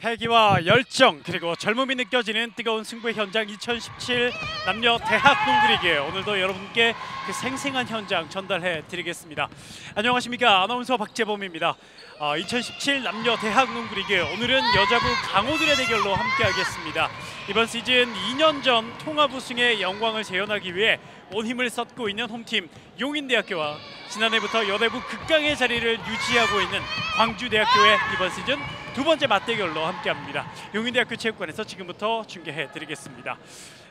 패기와 열정 그리고 젊음이 느껴지는 뜨거운 승부의 현장 2017 남녀 대학 농구리그 오늘도 여러분께 그 생생한 현장 전달해 드리겠습니다. 안녕하십니까, 아나운서 박재범입니다. 2017 남녀 대학 농구리그 오늘은 여자부 강호들의 대결로 함께하겠습니다. 이번 시즌 2년 전 통합 우승의 영광을 재현하기 위해 온 힘을 쏟고 있는 홈팀 용인대학교와 지난해부터 여대부 극강의 자리를 유지하고 있는 광주대학교의 이번 시즌 두 번째 맞대결로 함께합니다. 용인대학교 체육관에서 지금부터 중계해 드리겠습니다.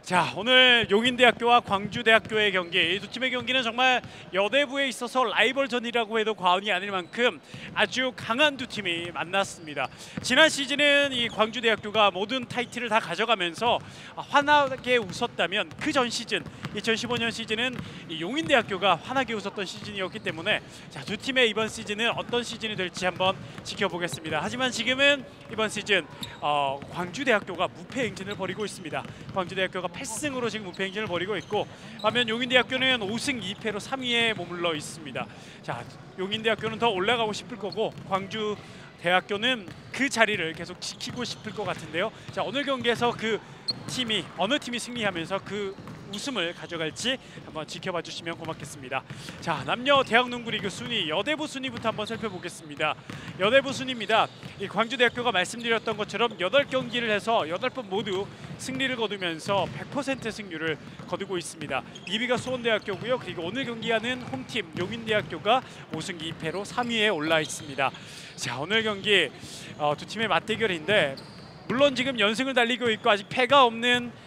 자, 오늘 용인대학교와 광주대학교의 경기, 이 두 팀의 경기는 정말 여대부에 있어서 라이벌전이라고 해도 과언이 아닐 만큼 아주 강한 두 팀이 만났습니다. 지난 시즌은 이 광주대학교가 모든 타이틀을 다 가져가면서 환하게 웃었다면 그 전 시즌 2015년 시즌은 이 용인대학교가 환하게 웃었던 시즌이었기 때문에 자, 두 팀의 이번 시즌은 어떤 시즌이 될지 한번 지켜보겠습니다. 하지만 지금은 이번 시즌 광주대학교가 무패 행진을 벌이고 있습니다. 광주대학교가 8승으로 지금 무패 행진을 벌이고 있고, 반면 용인대학교는 5승 2패로 3위에 머물러 있습니다. 자, 용인대학교는 더 올라가고 싶을 거고 광주대학교는 그 자리를 계속 지키고 싶을 것 같은데요. 자, 오늘 경기에서 그 팀이 어느 팀이 승리하면서 그 우승을 가져갈지 한번 지켜봐 주시면 고맙겠습니다. 자, 남녀 대학 농구 리그 순위, 여대부 순위부터 한번 살펴보겠습니다. 여대부 순위입니다. 이 광주대학교가 말씀드렸던 것처럼 8경기를 해서 8번 모두 승리를 거두면서 100% 승률을 거두고 있습니다. 2위가 수원대학교고요. 그리고 오늘 경기하는 홈팀 용인대학교가 5승 2패로 3위에 올라 있습니다. 자, 오늘 경기 두 팀의 맞대결인데 물론 지금 연승을 달리고 있고 아직 패가 없는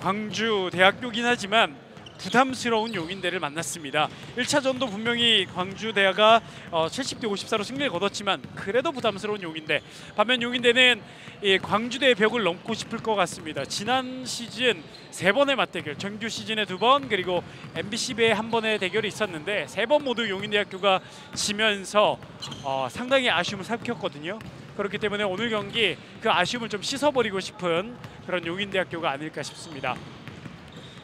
광주대학교긴 하지만 부담스러운 용인대를 만났습니다. 1차전도 분명히 광주대가 70대 54로 승리를 거뒀지만 그래도 부담스러운 용인대, 반면 용인대는 이 광주대의 벽을 넘고 싶을 것 같습니다. 지난 시즌 3번의 맞대결, 정규 시즌에 2번 그리고 MBC배에 1번의 대결이 있었는데 3번 모두 용인대학교가 지면서 상당히 아쉬움을 삭혔거든요. 그렇기 때문에 오늘 경기 그 아쉬움을 좀 씻어버리고 싶은 그런 용인대학교가 아닐까 싶습니다.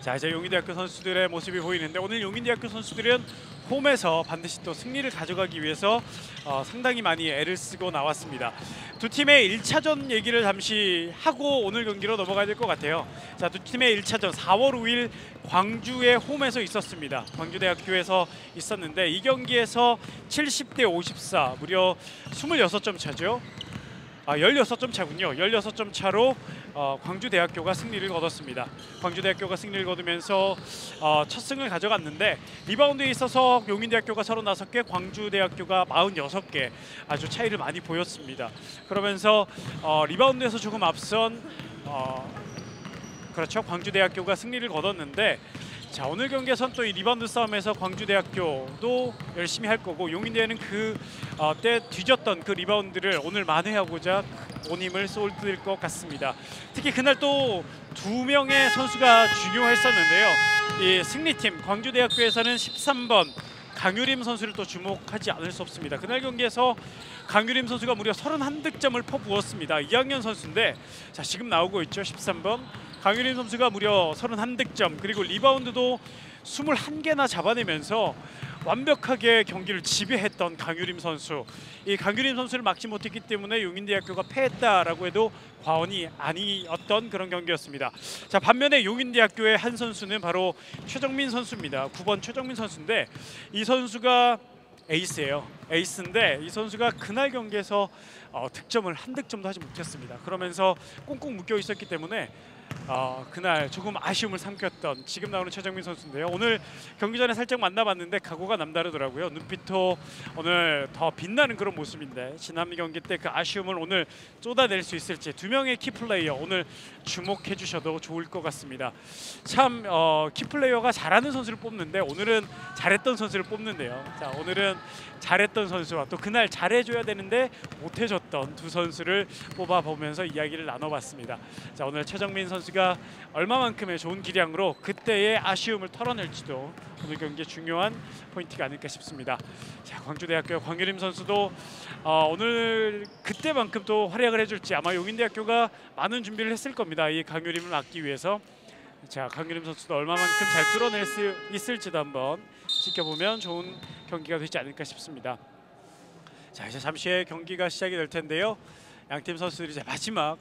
자, 이제 용인대학교 선수들의 모습이 보이는데 오늘 용인대학교 선수들은 홈에서 반드시 또 승리를 가져가기 위해서 상당히 많이 애를 쓰고 나왔습니다. 두 팀의 1차전 얘기를 잠시 하고 오늘 경기로 넘어가야 될 것 같아요. 자, 두 팀의 1차전 4월 5일 광주의 홈에서 있었습니다. 광주대학교에서 있었는데 이 경기에서 70대 54, 무려 26점 차죠. 16점 차군요. 16점 차로 광주대학교가 승리를 거뒀습니다. 광주대학교가 승리를 거두면서 첫 승을 가져갔는데 리바운드에 있어서 용인대학교가 35개, 광주대학교가 46개 아주 차이를 많이 보였습니다. 그러면서 리바운드에서 조금 앞선 그렇죠, 광주대학교가 승리를 거뒀는데 자, 오늘 경기에선 또 이 리바운드 싸움에서 광주대학교도 열심히 할 거고 용인대는 그때 뒤졌던 그 리바운드를 오늘 만회하고자 온 힘을 쏟을 것 같습니다. 특히 그날 또 2명의 선수가 중요했었는데요. 이 승리팀 광주대학교에서는 13번 강유림 선수를 또 주목하지 않을 수 없습니다. 그날 경기에서 강유림 선수가 무려 31득점을 퍼부었습니다. 2학년 선수인데 자, 지금 나오고 있죠. 13번 강유림 선수가 무려 31득점 그리고 리바운드도 21개나 잡아내면서 완벽하게 경기를 지배했던 강유림 선수. 이 강유림 선수를 막지 못했기 때문에 용인대학교가 패했다라고 해도 과언이 아니었던 그런 경기였습니다. 자, 반면에 용인대학교의 한 선수는 바로 최정민 선수입니다. 9번 최정민 선수인데 이 선수가 에이스예요. 에이스인데 이 선수가 그날 경기에서 득점을 한 득점도 하지 못했습니다. 그러면서 꽁꽁 묶여 있었기 때문에 그날 조금 아쉬움을 삼켰던 지금 나오는 최정민 선수인데요. 오늘 경기 전에 살짝 만나봤는데 각오가 남다르더라고요. 눈빛도 오늘 더 빛나는 그런 모습인데 지난 경기 때 그 아쉬움을 오늘 쏟아낼 수 있을지 두 명의 키플레이어 오늘 주목해 주셔도 좋을 것 같습니다. 참 키플레이어가 잘하는 선수를 뽑는데 오늘은 잘했던 선수를 뽑는데요. 자, 오늘은 잘했던 선수와 또 그날 잘해줘야 되는데 못해줬던 두 선수를 뽑아보면서 이야기를 나눠봤습니다. 자, 오늘 최정민 선수가 얼마만큼의 좋은 기량으로 그때의 아쉬움을 털어낼지도 오늘 경기의 중요한 포인트가 아닐까 싶습니다. 자, 광주대학교 광유림 선수도 오늘 그때만큼 또 활약을 해줄지 아마 용인대학교가 많은 준비를 했을 겁니다. 이 강유림을 막기 위해서. 자, 강유림 선수도 얼마만큼 잘 뚫어낼 수 있을지도 한번 지켜보면 좋은 경기가 되지 않을까 싶습니다. 자, 이제 잠시 후에 경기가 시작이 될 텐데요. 양팀 선수들이 이제 마지막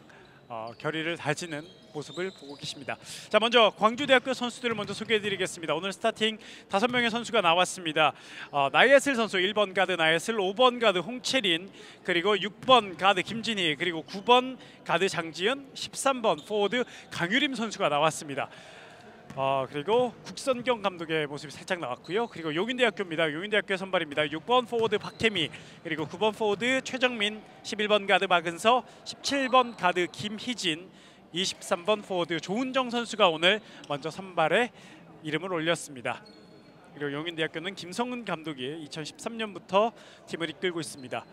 결의를 다지는 모습을 보고 계십니다. 자, 먼저 광주대학교 선수들을 먼저 소개해드리겠습니다. 오늘 스타팅 5명의 선수가 나왔습니다. 나예슬 선수 1번 가드 나예슬, 5번 가드 홍채린, 그리고 6번 가드 김진희, 그리고 9번 가드 장지은, 13번 포워드 강유림 선수가 나왔습니다. 그리고 국선경 감독의 모습이 살짝 나왔고요. 그리고 용인대학교입니다. 용인대학교 선발입니다. 6번 포워드 박혜미, 그리고 9번 포워드 최정민, 11번 가드 박은서, 17번 가드 김희진, 23번 포워드 조은정 선수가 오늘 먼저 선발에 이름을 올렸습니다. 그리고 용인대학교는 김성은 감독이 2013년부터 팀을 이끌고 있습니다.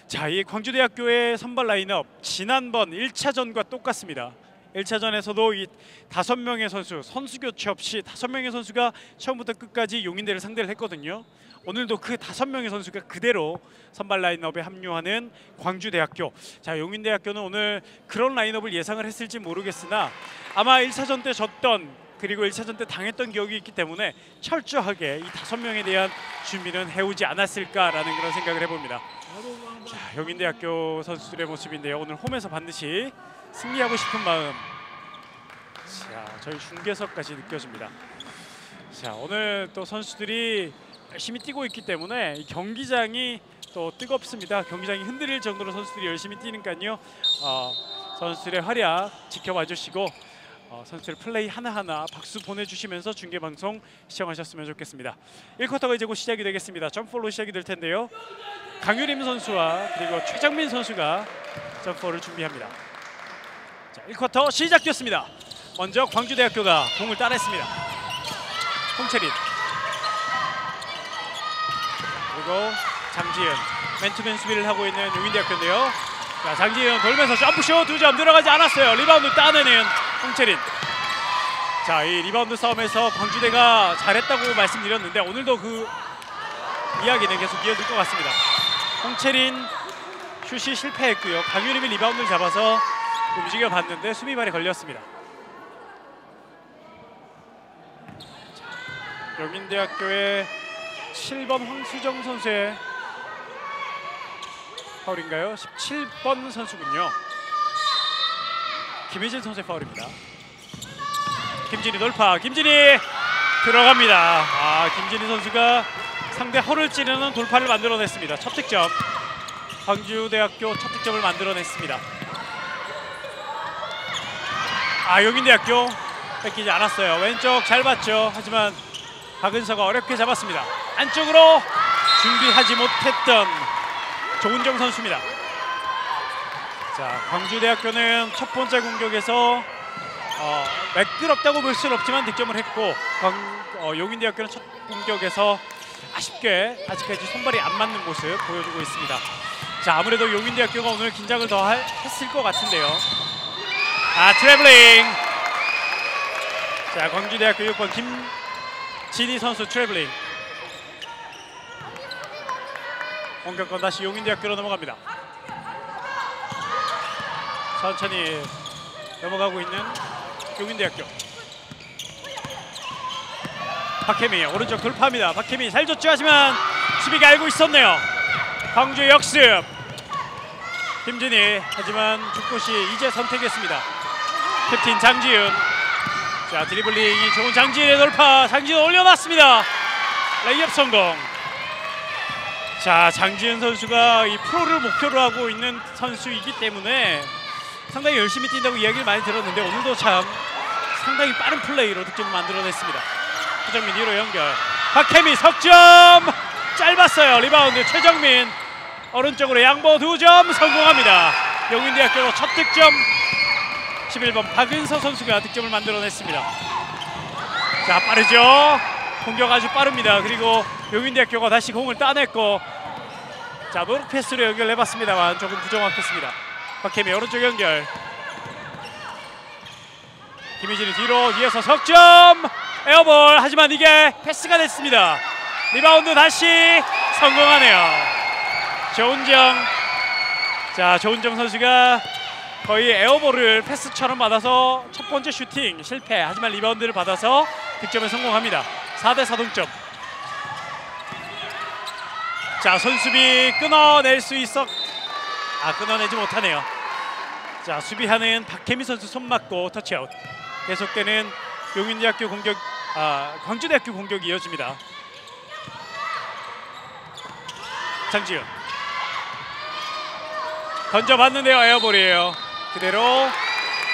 자, 이 광주대학교의 선발 라인업 지난번 1차전과 똑같습니다. 1차전에서도 이 5명의 선수 교체 없이 5명의 선수가 처음부터 끝까지 용인대를 상대를 했거든요. 오늘도 그 5명의 선수가 그대로 선발 라인업에 합류하는 광주대학교. 자, 용인대학교는 오늘 그런 라인업을 예상을 했을지 모르겠으나 아마 1차전 때 졌던 그리고 1차전 때 당했던 기억이 있기 때문에 철저하게 이 5명에 대한 준비는 해오지 않았을까라는 그런 생각을 해봅니다. 자, 용인대학교 선수들의 모습인데요. 오늘 홈에서 반드시 승리하고 싶은 마음, 자, 저희 중계석까지 느껴집니다. 자, 오늘 또 선수들이 열심히 뛰고 있기 때문에 이 경기장이 또 뜨겁습니다. 경기장이 흔들릴 정도로 선수들이 열심히 뛰니까요. 선수들의 활약 지켜봐 주시고 선수들 플레이 하나하나 박수 보내주시면서 중계방송 시청하셨으면 좋겠습니다. 1쿼터가 이제 곧 시작이 되겠습니다. 점프볼로 시작이 될 텐데요. 강유림 선수와 그리고 최정민 선수가 점프볼을 준비합니다. 자, 1쿼터 시작됐습니다. 먼저 광주대학교가 공을 따냈습니다. 홍채린, 그리고 장지은, 맨투맨 수비를 하고 있는 용인대학교인데요. 자, 장지은 돌면서 점프슛 2점 들어가지 않았어요. 리바운드 따내는 홍채린. 자, 이 리바운드 싸움에서 광주대가 잘했다고 말씀드렸는데 오늘도 그 이야기는 계속 이어질 것 같습니다. 홍채린 슛이 실패했고요. 강유림이 리바운드를 잡아서 움직여 봤는데 수비발에 걸렸습니다. 자, 용인대학교의 7번 황수정 선수의 파울인가요? 17번 선수군요. 김희진 선수의 파울입니다. 김진희 돌파, 김진희 들어갑니다. 김진희 선수가 상대 허를 찌르는 돌파를 만들어냈습니다. 첫 득점, 광주대학교 첫 득점을 만들어냈습니다. 용인대학교 뺏기지 않았어요. 왼쪽 잘 봤죠. 하지만 박은서가 어렵게 잡았습니다. 안쪽으로 준비하지 못했던 조은정 선수입니다. 자, 광주대학교는 첫 번째 공격에서 매끄럽다고 볼 수는 없지만 득점을 했고 용인대학교는 첫 공격에서 아쉽게 아직까지 손발이 안 맞는 모습 보여주고 있습니다. 자, 아무래도 용인대학교가 오늘 긴장을 더 했을 것 같은데요. 트래블링. 자, 광주대학교 6번 김진희 선수 트래블링. 공격권 다시 용인대학교로 넘어갑니다. 천천히 넘어가고 있는 용인대학교. 박혜미 오른쪽 돌파합니다. 박혜미 잘 줬죠. 하지만 수비가 알고 있었네요. 광주 역습. 김진희 하지만 죽꽃이 이제 선택했습니다. 캡틴 장지윤. 자 드리블링이 좋은 장지윤의 돌파. 장지윤 올려놨습니다. 레이업 성공. 자 장지윤 선수가 이 프로를 목표로 하고 있는 선수이기 때문에 상당히 열심히 뛴다고 이야기를 많이 들었는데 오늘도 참 상당히 빠른 플레이로 득점을 만들어냈습니다. 최정민 뒤로 연결. 박혜미 석점 짧았어요. 리바운드 최정민 오른쪽으로 양보 2점 성공합니다. 용인대학교로 첫 득점. 11번 박은서 선수가 득점을 만들어냈습니다. 자 빠르죠. 공격 아주 빠릅니다. 그리고 용인대학교가 다시 공을 따냈고 자 노력 패스로 연결해봤습니다만 조금 부정확했습니다. 박혜미 오른쪽 연결. 김희진이 뒤에서 석점 에어볼. 하지만 이게 패스가 됐습니다. 리바운드 다시 성공하네요. 조은정. 자 조은정 선수가 거의 에어볼을 패스처럼 받아서 첫 번째 슈팅 실패. 하지만 리바운드를 받아서 득점에 성공합니다. 4대4 동점. 자 손수비 끊어낼 수 있어. 끊어내지 못하네요. 자 수비하는 박혜미 선수 손 맞고 터치아웃. 계속되는 용인대학교 공격, 광주대학교 공격이 이어집니다. 장지윤 던져봤는데요. 에어볼이에요. 그대로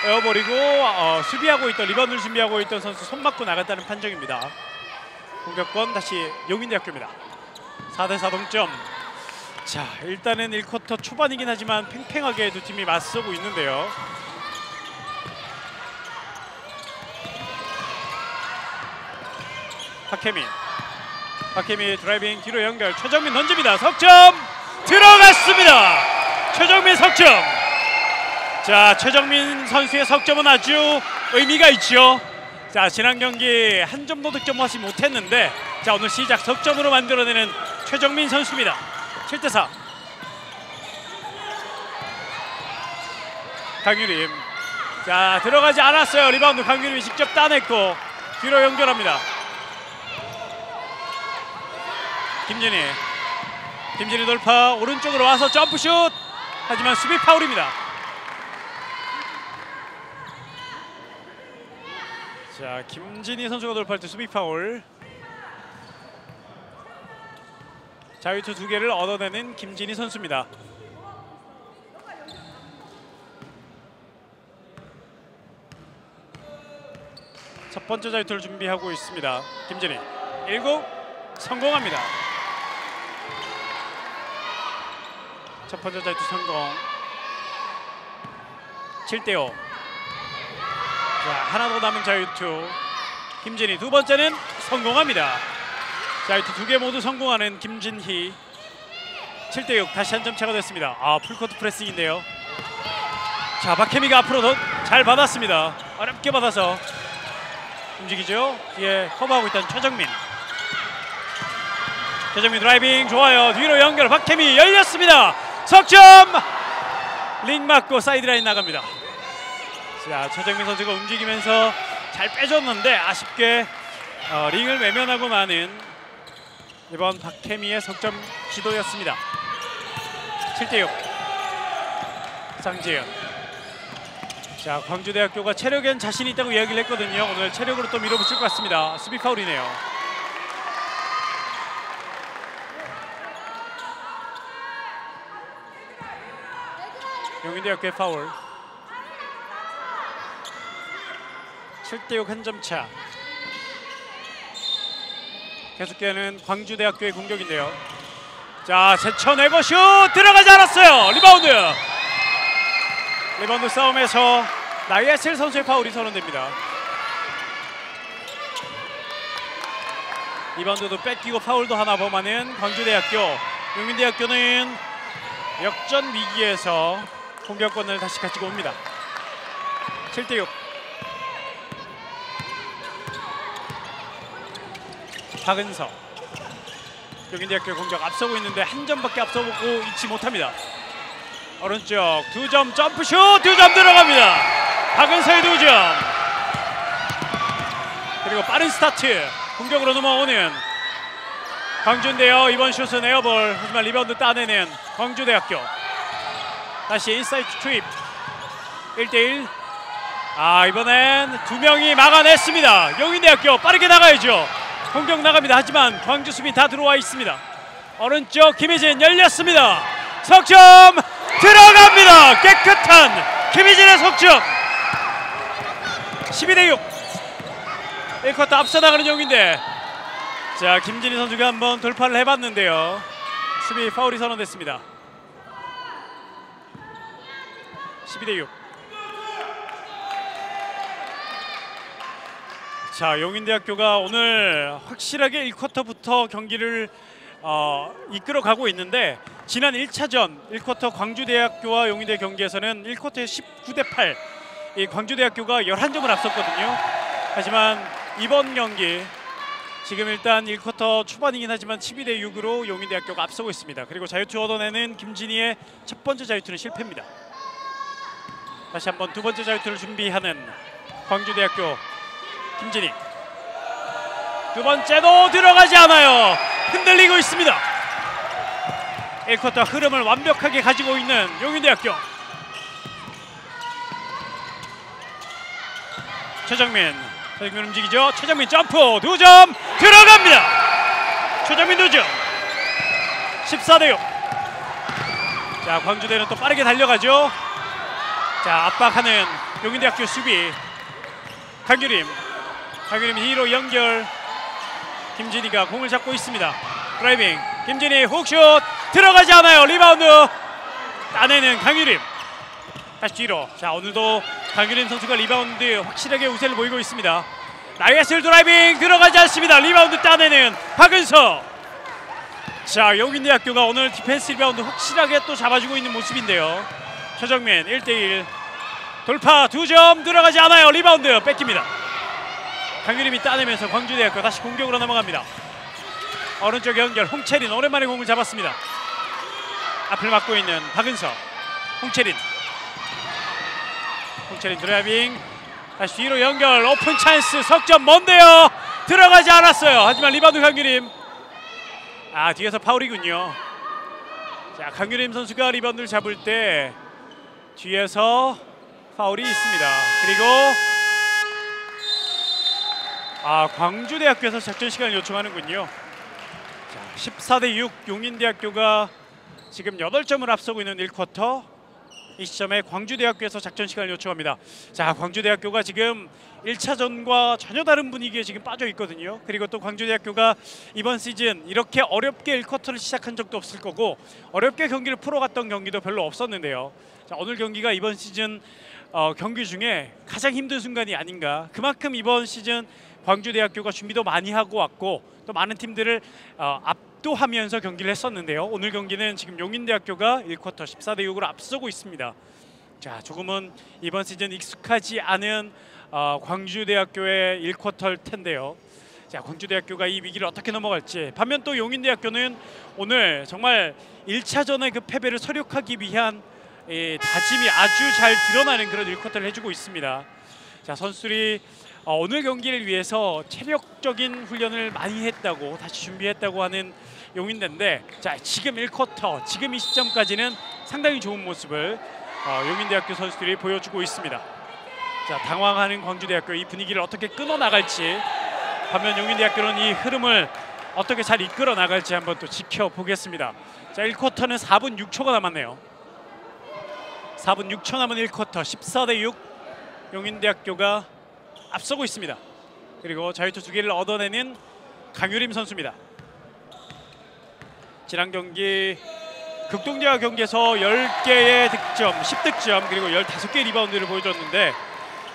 에어볼이고 수비하고 있던 리바운드를 준비하고 있던 선수 손 맞고 나갔다는 판정입니다. 공격권 다시 용인대학교입니다. 4대4 동점. 자 일단은 1쿼터 초반이긴 하지만 팽팽하게 두 팀이 맞서고 있는데요. 박혜미 드라이빙 뒤로 연결. 최정민 던집니다. 석점 들어갔습니다. 최정민 석점. 자 최정민 선수의 석점은 아주 의미가 있죠. 자 지난 경기 한 점도 득점하지 못했는데 자 오늘 시작 석점으로 만들어내는 최정민 선수입니다. 7대4. 강유림. 자 들어가지 않았어요. 리바운드 강유림이 직접 따냈고 뒤로 연결합니다. 김진희 돌파. 오른쪽으로 와서 점프슛. 하지만 수비 파울입니다. 자 김진희 선수가 돌파할 때 수비 파울. 자유투 2개를 얻어내는 김진희 선수입니다. 첫 번째 자유투를 준비하고 있습니다. 김진희 1구 성공합니다. 첫 번째 자유투 성공. 7대5. 자 하나 더 남은 자유투. 김진희 두 번째는 성공합니다. 자유투 2개 모두 성공하는 김진희. 7대6 다시 한 점 차가 됐습니다. 풀코트 프레싱인데요. 자 박혜미가 앞으로 더 잘 받았습니다. 어렵게 받아서 움직이죠. 뒤에 커버하고 있던 최정민 드라이빙 좋아요. 뒤로 연결. 박혜미 열렸습니다. 석점. 링 맞고 사이드라인 나갑니다. 자 최정민 선수가 움직이면서 잘 빼줬는데 아쉽게 링을 외면하고 마는 이번 박혜미의 석점 시도였습니다. 7대6 장지윤. 자 광주대학교가 체력엔 자신이 있다고 이야기를 했거든요. 오늘 체력으로 또 밀어붙일 것 같습니다. 수비 파울이네요. 용인대학교의 파울. 7대6 한 점 차. 계속되는 광주대학교의 공격인데요. 자 제쳐내고 슛 들어가지 않았어요. 리바운드 싸움에서 나이아셀 선수의 파울이 선언됩니다. 리바운드도 뺏기고 파울도 하나 범하는 광주대학교. 용인대학교는 역전 위기에서 공격권을 다시 가지고 옵니다. 7대6. 박은서. 용인대학교 공격 앞서고 있는데 한 점밖에 앞서보고 있지 못합니다. 오른쪽 2점 점프슛 2점 들어갑니다. 박은서의 2점. 그리고 빠른 스타트 공격으로 넘어오는 광주인데요. 이번 슛은 에어볼. 하지만 리바운드 따내는 광주대학교. 다시 인사이드 투입 1대1. 이번엔 두 명이 막아냈습니다. 용인대학교 빠르게 나가야죠. 공격 나갑니다. 하지만 광주 수비 다 들어와 있습니다. 오른쪽 김희진 열렸습니다. 석점 들어갑니다. 깨끗한 김희진의 석점. 12대6. 1쿼터 앞서 나가는 용인대. 자, 김진희 선수가 한번 돌파를 해봤는데요. 수비 파울이 선언됐습니다. 12대6. 자, 용인대학교가 오늘 확실하게 1쿼터부터 경기를 이끌어가고 있는데, 지난 1차전 1쿼터 광주대학교와 용인대 경기에서는 1쿼터에 19대8 이 광주대학교가 11점을 앞섰거든요. 하지만 이번 경기 지금 일단 1쿼터 초반이긴 하지만 12대6으로 용인대학교가 앞서고 있습니다. 그리고 자유투 얻어내는 김진희의 첫 번째 자유투는 실패입니다. 다시 한번 두 번째 자유투를 준비하는 광주대학교 김진희. 두 번째도 들어가지 않아요. 흔들리고 있습니다. 1쿼터 흐름을 완벽하게 가지고 있는 용인대학교. 최정민 움직이죠. 최정민 점프 2점 들어갑니다. 최정민 2점. 14대6. 자, 광주대는 또 빠르게 달려가죠. 자, 압박하는 용인대학교 수비. 강규림 뒤로 연결. 김진희가 공을 잡고 있습니다. 드라이빙 김진희 훅슛 들어가지 않아요. 리바운드 따내는 강유림. 다시 뒤로. 자, 오늘도 강유림 선수가 리바운드 확실하게 우세를 보이고 있습니다. 나이스 드라이빙 들어가지 않습니다. 리바운드 따내는 박은서. 자, 용인대학교가 오늘 디펜스 리바운드 확실하게 또 잡아주고 있는 모습인데요. 최정민 1대1 돌파 2점 들어가지 않아요. 리바운드 뺏깁니다. 강유림이 따내면서 광주대학교 다시 공격으로 넘어갑니다. 오른쪽 연결 홍채린 오랜만에 공을 잡았습니다. 앞을 막고 있는 박은서. 홍채린 드라이빙 다시 뒤로 연결. 오픈 찬스 석점 먼데요. 들어가지 않았어요. 하지만 리바운드 강유림. 뒤에서 파울이군요. 자, 강유림 선수가 리바운드를 잡을 때 뒤에서 파울이 있습니다. 그리고 광주대학교에서 작전 시간을 요청하는군요. 자, 14대6 용인대학교가 지금 8점을 앞서고 있는 1쿼터. 이 시점에 광주대학교에서 작전 시간을 요청합니다. 자, 광주대학교가 지금 1차전과 전혀 다른 분위기에 지금 빠져 있거든요. 그리고 또 광주대학교가 이번 시즌 이렇게 어렵게 1쿼터를 시작한 적도 없을 거고 어렵게 경기를 풀어갔던 경기도 별로 없었는데요. 자, 오늘 경기가 이번 시즌 경기 중에 가장 힘든 순간이 아닌가. 그만큼 이번 시즌 광주대학교가 준비도 많이 하고 왔고 또 많은 팀들을 압도하면서 경기를 했었는데요. 오늘 경기는 지금 용인대학교가 1쿼터 14대6으로 앞서고 있습니다. 자, 조금은 이번 시즌 익숙하지 않은 광주대학교의 1쿼터일 텐데요. 자, 광주대학교가 이 위기를 어떻게 넘어갈지. 반면 또 용인대학교는 오늘 정말 1차전의 그 패배를 서력하기 위한 다짐이 아주 잘 드러나는 그런 1쿼터를 해주고 있습니다. 자, 선수들이 오늘 경기를 위해서 체력적인 훈련을 많이 했다고 다시 준비했다고 하는 용인대인데, 자, 지금 1쿼터 지금 이 시점까지는 상당히 좋은 모습을 용인대학교 선수들이 보여주고 있습니다. 자, 당황하는 광주대학교 이 분위기를 어떻게 끊어 나갈지, 반면 용인대학교는 이 흐름을 어떻게 잘 이끌어 나갈지 한번 또 지켜보겠습니다. 자, 1쿼터는 4분 6초가 남았네요. 4분 6초 남은 1쿼터 14대6 용인대학교가 앞서고 있습니다. 그리고 자유투 2개를 얻어내는 강유림 선수입니다. 지난 경기 극동대와 경기에서 10개의 득점, 10득점 그리고 15개의 리바운드를 보여줬는데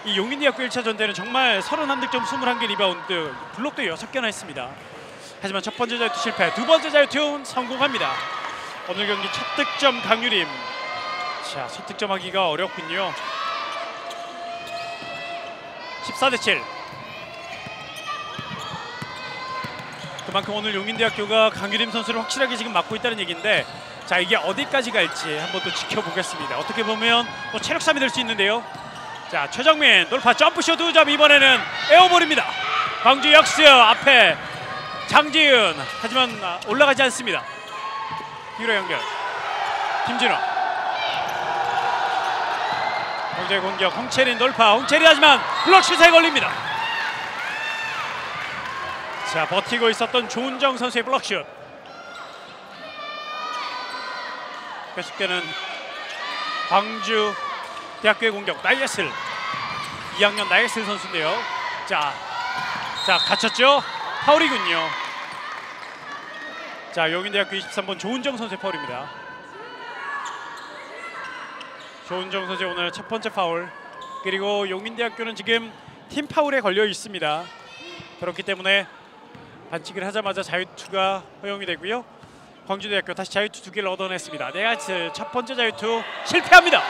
이 용인대학교 1차전 때는 정말 31득점, 21개 리바운드, 블록도 6개나 했습니다. 하지만 첫 번째 자유투 실패, 두 번째 자유투 성공합니다. 오늘 경기 첫 득점 강유림. 자, 첫 득점하기가 어렵군요. 14대7. 그만큼 오늘 용인대학교가 강유림 선수를 확실하게 지금 맡고 있다는 얘기인데, 자, 이게 어디까지 갈지 한번 또 지켜보겠습니다. 어떻게 보면 또 체력 싸움이 될 수 있는데요. 자, 최정민 돌파 점프슛 2점, 이번에는 에어볼입니다. 광주 역습 앞에 장지은 하지만 올라가지 않습니다. 뒤로 연결 김진호 광주의 공격 홍채린 돌파 홍채린 하지만 블록슛에 걸립니다. 자 버티고 있었던 조은정 선수의 블록슛 계속되는 광주 대학교의 공격 나이에슬 2학년 나이에슬 선수인데요. 자 갇혔죠? 파울이군요. 자 용인대학교 23번 조은정 선수의 파울입니다. 조은정 선수의 오늘 첫 번째 파울 그리고 용인대학교는 지금 팀 파울에 걸려 있습니다. 그렇기 때문에 반칙을 하자마자 자유투가 허용이 되고요. 광주대학교 다시 자유투 2개를 얻어냈습니다. 네아츠 첫 번째 자유투 실패합니다.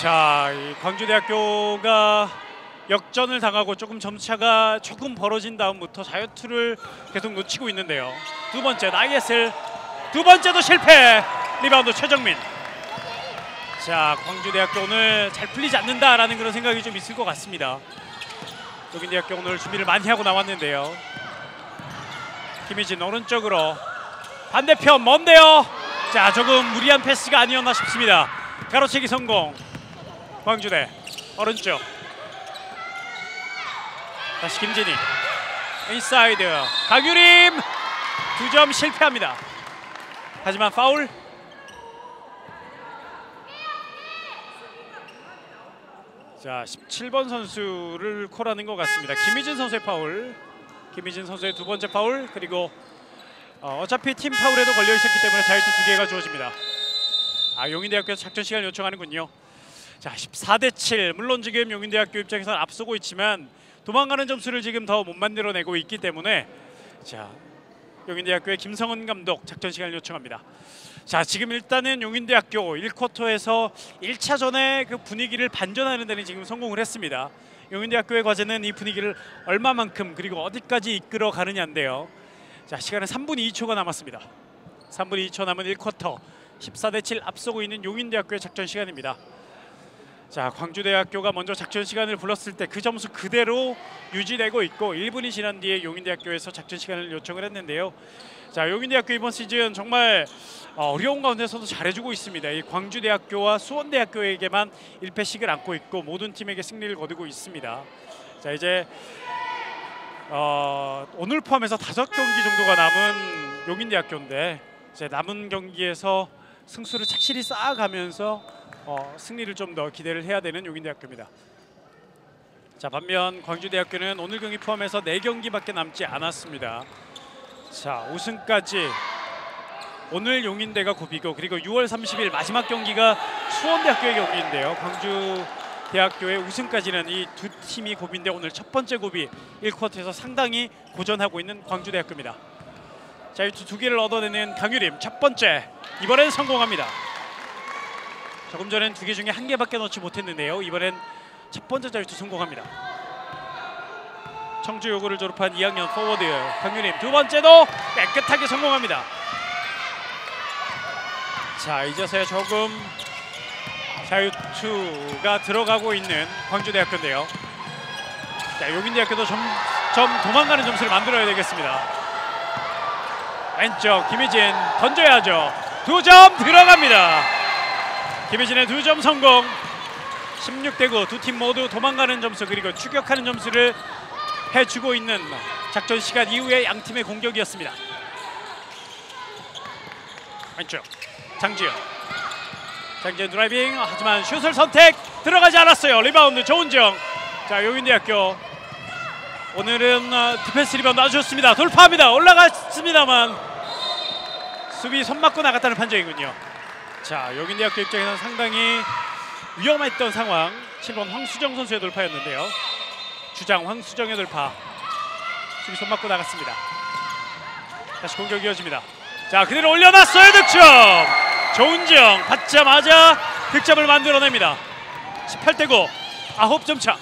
자, 이 광주대학교가 역전을 당하고 조금 점차가 조금 벌어진 다음부터 자유투를 계속 놓치고 있는데요. 두 번째 나이에슬 두 번째도 실패. 리바운드 최정민. 자, 광주대학교 오늘 잘 풀리지 않는다라는 그런 생각이 좀 있을 것 같습니다. 용인대학교 오늘 준비를 많이 하고 나왔는데요. 김희진 오른쪽으로 반대편 먼데요. 자, 조금 무리한 패스가 아니었나 싶습니다. 가로채기 성공. 광주대 오른쪽 다시 김진희 인사이드 강유림 2점 실패합니다. 하지만 파울. 자 17번 선수를 콜하는 것 같습니다. 김희진 선수의 파울. 김희진 선수의 두 번째 파울 그리고 어차피 팀 파울에도 걸려 있었기 때문에 자유투 2개가 주어집니다. 용인대학교에서 작전 시간을 요청하는군요. 자 14대7 물론 지금 용인대학교 입장에서는 앞서고 있지만 도망가는 점수를 지금 더 못 만들어내고 있기 때문에 자 용인대학교의 김성은 감독 작전 시간을 요청합니다. 자 지금 일단은 용인대학교 1쿼터에서 1차전의 그 분위기를 반전하는 데는 지금 성공을 했습니다. 용인대학교의 과제는 이 분위기를 얼마만큼 그리고 어디까지 이끌어 가느냐인데요. 자 시간은 3분 2초가 남았습니다. 3분 2초 남은 1쿼터 14대7 앞서고 있는 용인대학교의 작전 시간입니다. 자 광주대학교가 먼저 작전 시간을 불렀을 때 그 점수 그대로 유지되고 있고 1분이 지난 뒤에 용인대학교에서 작전 시간을 요청을 했는데요. 자 용인대학교 이번 시즌 정말 어려운 가운데서도 잘해주고 있습니다. 이 광주대학교와 수원대학교에게만 1패씩을 안고 있고 모든 팀에게 승리를 거두고 있습니다. 자 이제 오늘 포함해서 5경기 정도가 남은 용인대학교인데 이제 남은 경기에서 승수를 착실히 쌓아가면서 승리를 좀 더 기대를 해야 되는 용인대학교입니다. 자 반면 광주대학교는 오늘 경기 포함해서 4경기밖에 남지 않았습니다. 자 우승까지 오늘 용인대가 고비고 그리고 6월 30일 마지막 경기가 수원대학교의 경기인데요. 광주대학교의 우승까지는 이 두 팀이 고비인데 오늘 첫 번째 고비 1쿼터에서 상당히 고전하고 있는 광주대학교입니다. 자유투 2개를 얻어내는 강유림 첫 번째 이번엔 성공합니다. 조금 전엔 2개 중에 1개밖에 넣지 못했는데요. 이번엔 첫 번째 자유투 성공합니다. 청주여고를 졸업한 2학년 포워드 강유림 두 번째도 깨끗하게 성공합니다. 자 이제서야 조금 자유투가 들어가고 있는 광주대학교인데요. 자 용인대학교도 점점 도망가는 점수를 만들어야 되겠습니다. 왼쪽 김희진 던져야죠. 2점 들어갑니다. 김희진의 2점 성공. 16대9 두 팀 모두 도망가는 점수 그리고 추격하는 점수를 해주고 있는 작전 시간 이후의 양 팀의 공격이었습니다. 왼쪽 장지은 드라이빙 하지만 슛을 선택 들어가지 않았어요. 리바운드 조은정. 자 용인대학교 오늘은 디펜스 리바운드 아주 좋습니다. 돌파합니다. 올라갔습니다만 수비 손 맞고 나갔다는 판정이군요. 자 용인대학교 입장에서는 상당히 위험했던 상황. 7번 황수정 선수의 돌파였는데요. 주장 황수정의 돌파 수비 손 맞고 나갔습니다. 다시 공격 이어집니다. 자 그대로 올려놨어요. 득점. 조은정 받자마자 득점을 만들어냅니다. 18대9 9점 차.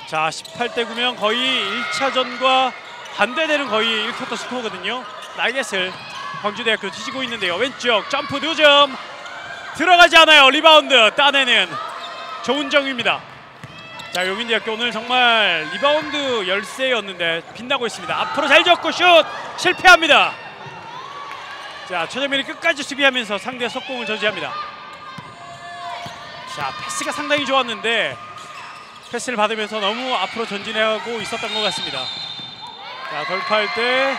자 18대9면 거의 1차전과 반대되는 거의 1쿼터 스코어거든요. 나이겟을 광주대학교 뒤지고 있는데요. 왼쪽 점프 2점 들어가지 않아요. 리바운드 따내는 조은정입니다. 자, 용인대학교 오늘 정말 리바운드 열세였는데 빛나고 있습니다. 앞으로 잘 줬고 슛 실패합니다. 자, 최정민이 끝까지 수비하면서 상대 속공을 저지합니다. 자, 패스가 상당히 좋았는데 패스를 받으면서 너무 앞으로 전진하고 있었던 것 같습니다. 자, 돌파할 때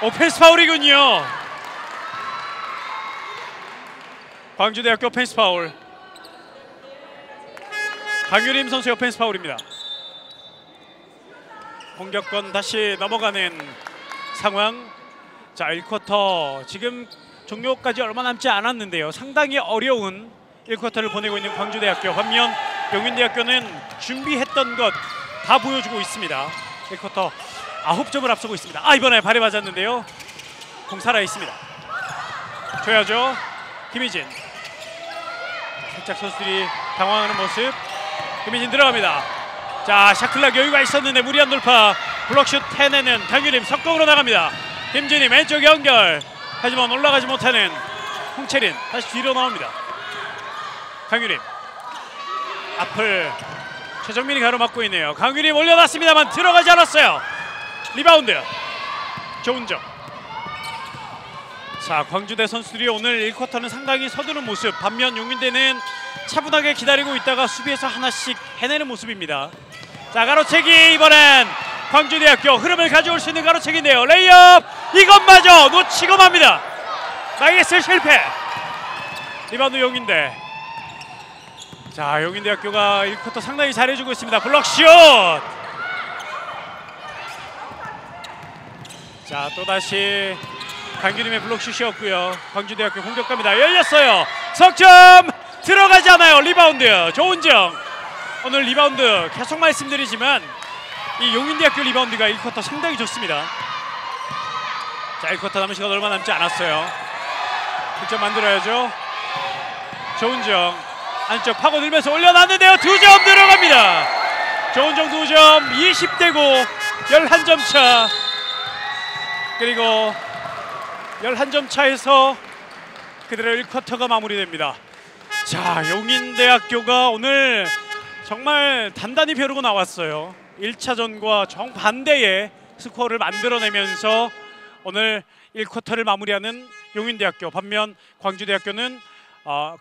오펜스 파울이군요. 광주대학교 오펜스 파울. 강유림 선수의 오펜스 파울입니다. 공격권 다시 넘어가는 상황. 자, 1쿼터 지금 종료까지 얼마 남지 않았는데요. 상당히 어려운 1쿼터를 보내고 있는 광주대학교. 반면 용인대학교는 준비했던 것 다 보여주고 있습니다. 1쿼터 9점을 앞서고 있습니다. 아, 이번에 발에 맞았는데요. 공 살아있습니다. 줘야죠. 김희진. 살짝 선수들이 당황하는 모습. 김희진 들어갑니다. 자, 샤클락 여유가 있었는데 무리한 돌파. 블록슛 해내는 강유림. 석공으로 나갑니다. 김진희 왼쪽 연결. 하지만 올라가지 못하는 홍채린. 다시 뒤로 나옵니다. 강유림. 앞을 최정민이 가로막고 있네요. 강유림 올려놨습니다만 들어가지 않았어요. 리바운드. 조은정. 자, 광주대 선수들이 오늘 1쿼터는 상당히 서두른 모습. 반면 용인대는 차분하게 기다리고 있다가 수비에서 하나씩 해내는 모습입니다. 자, 가로채기. 이번엔 광주대학교 흐름을 가져올 수 있는 가로채기인데요. 레이업. 이것마저 놓치고 맙니다. 나이스 실패. 리바운드 용인대. 자, 용인대학교가 1쿼터 상당히 잘해주고 있습니다. 블록슛. 자, 또다시 강규림의 블록슛이었고요. 광주대학교 공격 갑니다. 열렸어요. 석점 들어가지 않아요. 리바운드 조은정. 오늘 리바운드 계속 말씀드리지만 이 용인대학교 리바운드가 1쿼터 상당히 좋습니다. 자, 1쿼터 남은 시간 얼마 남지 않았어요. 득점 만들어야죠. 조은정 안쪽 파고들면서 올려놨는데요. 2점 들어갑니다. 조은정 2점. 20대9 11점 차. 그리고 11점 차에서 그대로 1쿼터가 마무리됩니다. 자, 용인대학교가 오늘 정말 단단히 벼르고 나왔어요. 1차전과 정반대의 스코어를 만들어내면서 오늘 1쿼터를 마무리하는 용인대학교. 반면 광주대학교는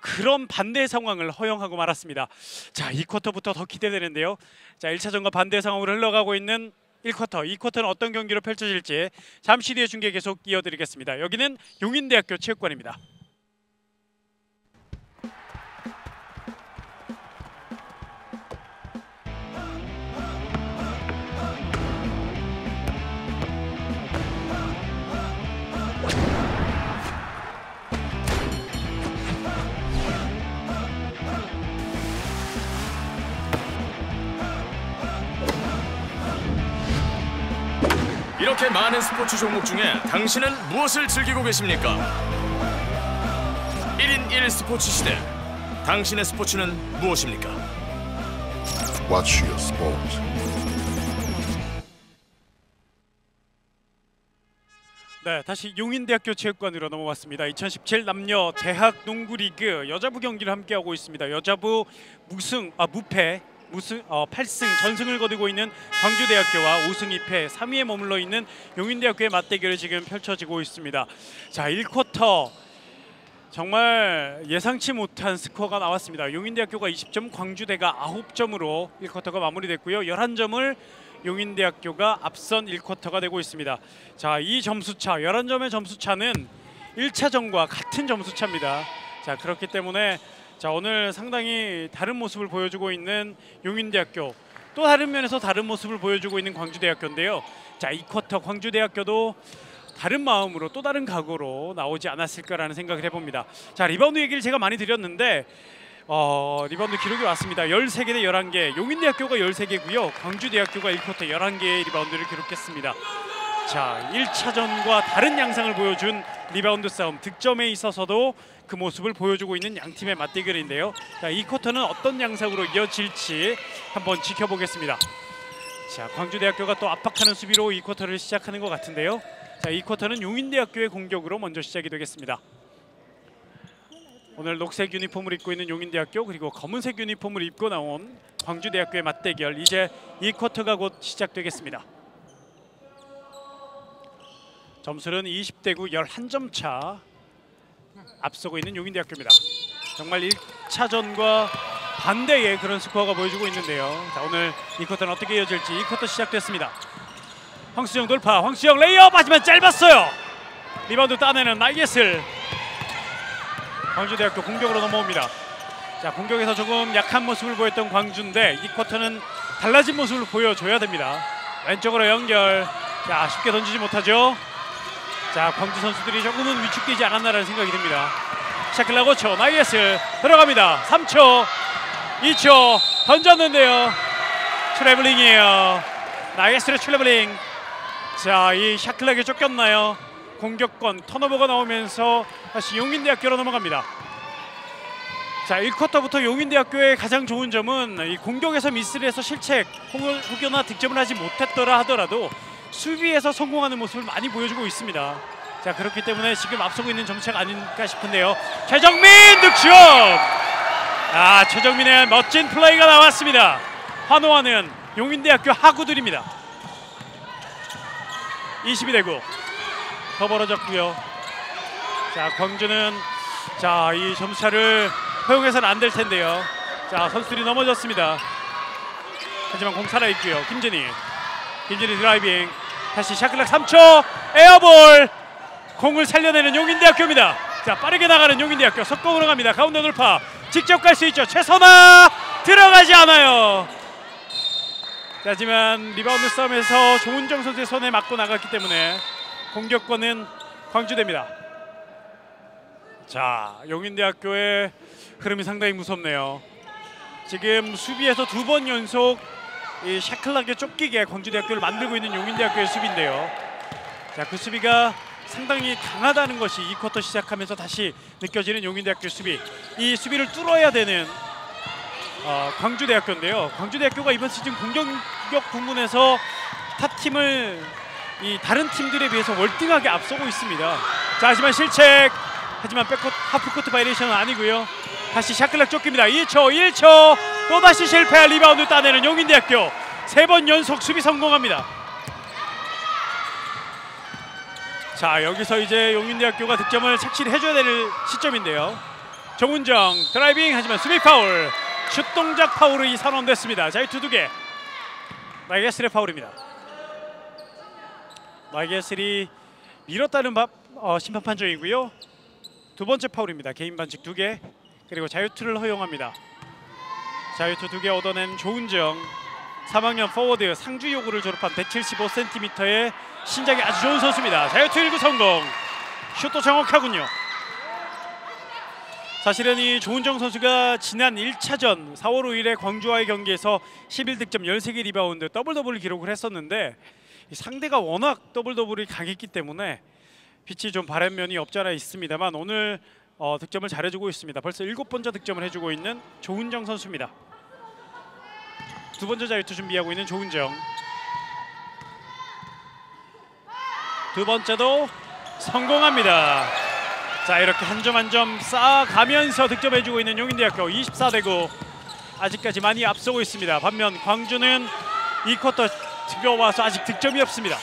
그런 반대의 상황을 허용하고 말았습니다. 자, 2쿼터부터 더 기대되는데요. 자, 1차전과 반대의 상황으로 흘러가고 있는 1쿼터, 2쿼터는 어떤 경기로 펼쳐질지 잠시 뒤에 중계 계속 이어드리겠습니다. 여기는 용인대학교 체육관입니다. 이렇게 많은 스포츠 종목 중에 당신은 무엇을 즐기고 계십니까? 1인 1 스포츠 시대. 당신의 스포츠는 무엇입니까? Watch your sport. 네, 다시 용인대학교 체육관으로 넘어왔습니다. 2017 남녀 대학 농구 리그 여자부 경기를 함께하고 있습니다. 여자부 무패 8승 전승을 거두고 있는 광주대학교와 5승 2패 3위에 머물러 있는 용인대학교의 맞대결이 지금 펼쳐지고 있습니다. 자, 1쿼터 정말 예상치 못한 스코어가 나왔습니다. 용인대학교가 20점, 광주대가 9점으로 1쿼터가 마무리됐고요. 11점을 용인대학교가 앞선 1쿼터가 되고 있습니다. 자, 이 점수차 11점의 점수차는 1차전과 같은 점수차입니다. 자, 그렇기 때문에 자, 오늘 상당히 다른 모습을 보여주고 있는 용인대학교, 또 다른 면에서 다른 모습을 보여주고 있는 광주대학교인데요. 자, 2쿼터 광주대학교도 다른 마음으로 또 다른 각오로 나오지 않았을까라는 생각을 해봅니다. 자, 리바운드 얘기를 제가 많이 드렸는데 리바운드 기록이 왔습니다. 13개 대 11개. 용인대학교가 13개고요. 광주대학교가 1쿼터 11개의 리바운드를 기록했습니다. 자, 1차전과 다른 양상을 보여준 리바운드 싸움, 득점에 있어서도 그 모습을 보여주고 있는 양 팀의 맞대결인데요. 자, 2쿼터는 어떤 양상으로 이어질지 한번 지켜보겠습니다. 자, 광주대학교가 또 압박하는 수비로 2쿼터를 시작하는 것 같은데요. 자, 2쿼터는 용인대학교의 공격으로 먼저 시작이 되겠습니다. 오늘 녹색 유니폼을 입고 있는 용인대학교 그리고 검은색 유니폼을 입고 나온 광주대학교의 맞대결 이제 2쿼터가 곧 시작되겠습니다. 점수는 20대9 11점 차 앞서고 있는 용인대학교입니다. 정말 1차전과 반대의 그런 스코어가 보여주고 있는데요. 자, 오늘 2쿼터는 어떻게 이어질지 2쿼터 시작됐습니다. 황수정 돌파, 황수정 레이업 하지만 짧았어요. 리바운드 따내는 나이예슬. 광주대학교 공격으로 넘어옵니다. 자, 공격에서 조금 약한 모습을 보였던 광주인데 이 쿼터는 달라진 모습을 보여줘야 됩니다. 왼쪽으로 연결. 자, 쉽게 던지지 못하죠. 자, 광주 선수들이 조금은 위축되지 않았나라는 생각이 듭니다. 샤클락 5초, 나이예슬 들어갑니다. 3초, 2초 던졌는데요. 트래블링이에요. 나이예슬의 트래블링. 자, 이 샤클락에 쫓겼나요? 공격권 턴오버가 나오면서 다시 용인대학교로 넘어갑니다. 자, 1쿼터부터 용인대학교의 가장 좋은 점은 이 공격에서 미스를 해서 실책 혹여나 득점을 하지 못했더라 하더라도 수비에서 성공하는 모습을 많이 보여주고 있습니다. 자, 그렇기 때문에 지금 앞서고 있는 점차가 아닐까 싶은데요. 최정민 득점! 아, 최정민의 멋진 플레이가 나왔습니다. 환호하는 용인대학교 하구들입니다. 22대9 더 벌어졌고요. 자, 광주는 자, 이 점차를 허용해서는 안 될 텐데요. 자, 선수들이 넘어졌습니다. 하지만 공 살아있고요. 김진희 드라이빙. 다시 샤클락 3초 에어볼. 공을 살려내는 용인대학교입니다. 자, 빠르게 나가는 용인대학교 속공으로 갑니다. 가운데 돌파 직접 갈 수 있죠. 최선아 들어가지 않아요. 하지만 리바운드 싸움에서 조은정 선수의 손에 맞고 나갔기 때문에 공격권은 광주대입니다. 자, 용인대학교의 흐름이 상당히 무섭네요. 지금 수비에서 2번 연속 이 샤클락에 쫓기게 광주대학교를 만들고 있는 용인대학교의 수비인데요. 자, 그 수비가 상당히 강하다는 것이 2쿼터 시작하면서 다시 느껴지는 용인대학교 수비. 이 수비를 뚫어야 되는 광주대학교인데요. 광주대학교가 이번 시즌 공격 부문에서 타 팀을 이 다른 팀들에 비해서 월등하게 앞서고 있습니다. 자, 하지만 실책. 하지만 백코트 하프코트 바이레이션은 아니고요. 다시 샤클락 쫓깁니다. 2초, 1초. 또다시 실패. 리바운드 따내는 용인대학교 3번 연속 수비 성공합니다. 자, 여기서 이제 용인대학교가 득점을 착실히 해줘야 될 시점인데요. 정운정 드라이빙 하지만 수비 파울. 슛 동작 파울이 선언됐습니다. 자유투 2개. 나이예슬의 파울입니다. 나이예슬이 밀었다는 심판 판정이고요. 2번째 파울입니다. 개인 반칙 2개. 그리고 자유투를 허용합니다. 자유투 2개 얻어낸 조은정. 3학년 포워드 상주여고를 졸업한 175cm의 신장이 아주 좋은 선수입니다. 자유투 1구 성공. 슛도 정확하군요. 사실은 이 조은정 선수가 지난 1차전 4월 5일에 광주와의 경기에서 11득점 13개 리바운드 더블 기록을 했었는데 상대가 워낙 더블이 강했기 때문에 빛이 좀 바란 면이 없지 않아 있습니다만 오늘 득점을 잘해주고 있습니다. 벌써 7번째 득점을 해주고 있는 조은정 선수입니다. 2번째 자유투 준비하고 있는 조은정. 2번째도 성공합니다. 자, 이렇게 한 점 한 점 쌓아가면서 득점해주고 있는 용인대학교 24대9 아직까지 많이 앞서고 있습니다. 반면 광주는 2쿼터 들어와서 아직 득점이 없습니다.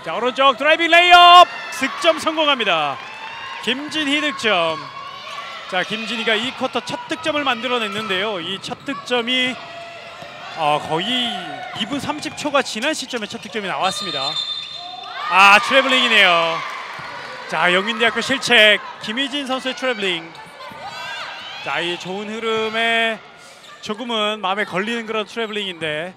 자, 오른쪽 드라이빙 레이업 득점 성공합니다. 김진희 득점. 자, 김진희가 2쿼터 첫 득점을 만들어냈는데요. 이 첫 득점이 거의 2분 30초가 지난 시점에 첫 득점이 나왔습니다. 아, 트래블링이네요. 자, 용인대학교 실책 김희진 선수의 트래블링. 자, 이 좋은 흐름에 조금은 마음에 걸리는 그런 트래블링인데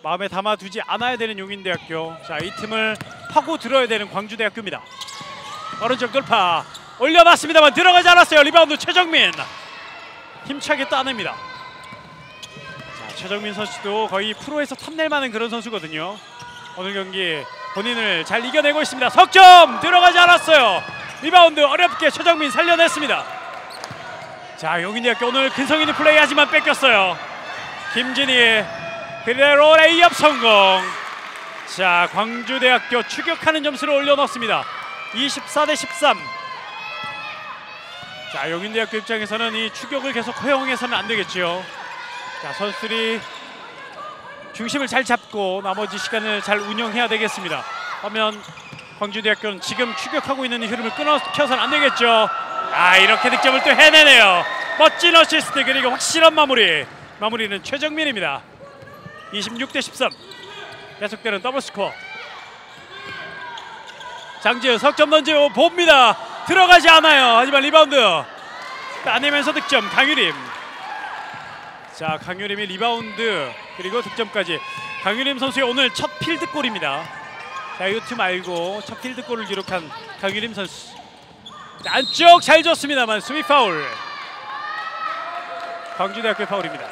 마음에 담아두지 않아야 되는 용인대학교. 자, 이 틈을 파고 들어야 되는 광주대학교입니다. 오른쪽 돌파 올려봤습니다만 들어가지 않았어요. 리바운드 최정민 힘차게 따냅니다. 자, 최정민 선수도 거의 프로에서 탐낼 만한 그런 선수거든요. 오늘 경기 본인을 잘 이겨내고 있습니다. 석점 들어가지 않았어요. 리바운드 어렵게 최정민 살려냈습니다. 자, 용인대학교 오늘 근성 있는 플레이 하지만 뺏겼어요. 김진희 그대로 레이업 성공. 자, 광주대학교 추격하는 점수를 올려놓습니다. 24대13. 자, 용인대학교 입장에서는 이 추격을 계속 허용해서는 안 되겠죠. 자, 선수들이 중심을 잘 잡고 나머지 시간을 잘 운영해야 되겠습니다. 하면 광주대학교는 지금 추격하고 있는 흐름을 끊어켜서는 안 되겠죠. 아, 이렇게 득점을 또 해내네요. 멋진 어시스트 그리고 확실한 마무리는 최정민입니다. 26대13 계속되는 더블 스코어. 장지우 석점 던지고 봅니다. 들어가지 않아요. 하지만 리바운드 따내면서 득점 강유림. 자, 강유림이 리바운드 그리고 득점까지. 강유림 선수의 오늘 첫 필드골입니다. 자, 이 틈 알고 첫 필드골을 기록한 강유림 선수. 자, 안쪽 잘 줬습니다만 수비 파울. 광주대학교 파울입니다.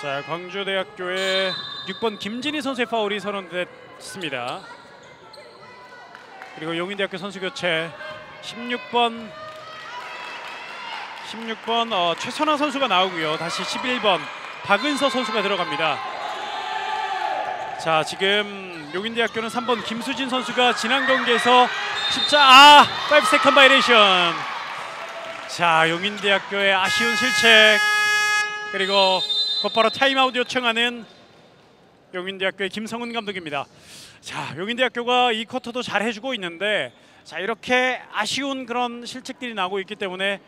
자, 광주대학교의 6번 김진희 선수의 파울이 선언됐습니다. 그리고 용인대학교 선수 교체 16번 최선화 선수가 나오고요. 다시 11번 박은서 선수가 들어갑니다. 자, 지금 용인대학교는 3번 김수진 선수가 지난 경기에서 5 세컨드 바이레이션. 자, 용인대학교의 아쉬운 실책 그리고 곧바로 타임아웃 요청하는 용인대학교의 김성훈 감독입니다. 자, 용인대학교가 이 쿼터도 잘 해주고 있는데 자, 이렇게 아쉬운 그런 실책들이 나오고 있기 때문에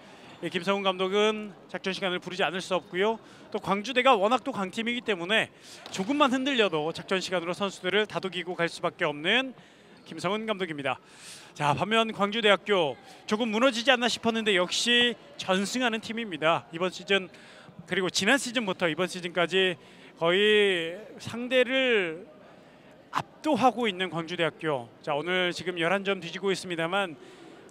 김성훈 감독은 작전 시간을 부르지 않을 수 없고요. 또 광주대가 워낙 또 강팀이기 때문에 조금만 흔들려도 작전 시간으로 선수들을 다독이고 갈 수밖에 없는 김성훈 감독입니다. 자, 반면 광주대학교 조금 무너지지 않나 싶었는데 역시 전승하는 팀입니다. 이번 시즌 그리고 지난 시즌부터 이번 시즌까지 거의 상대를 압도하고 있는 광주대학교. 자, 오늘 지금 11점 뒤지고 있습니다만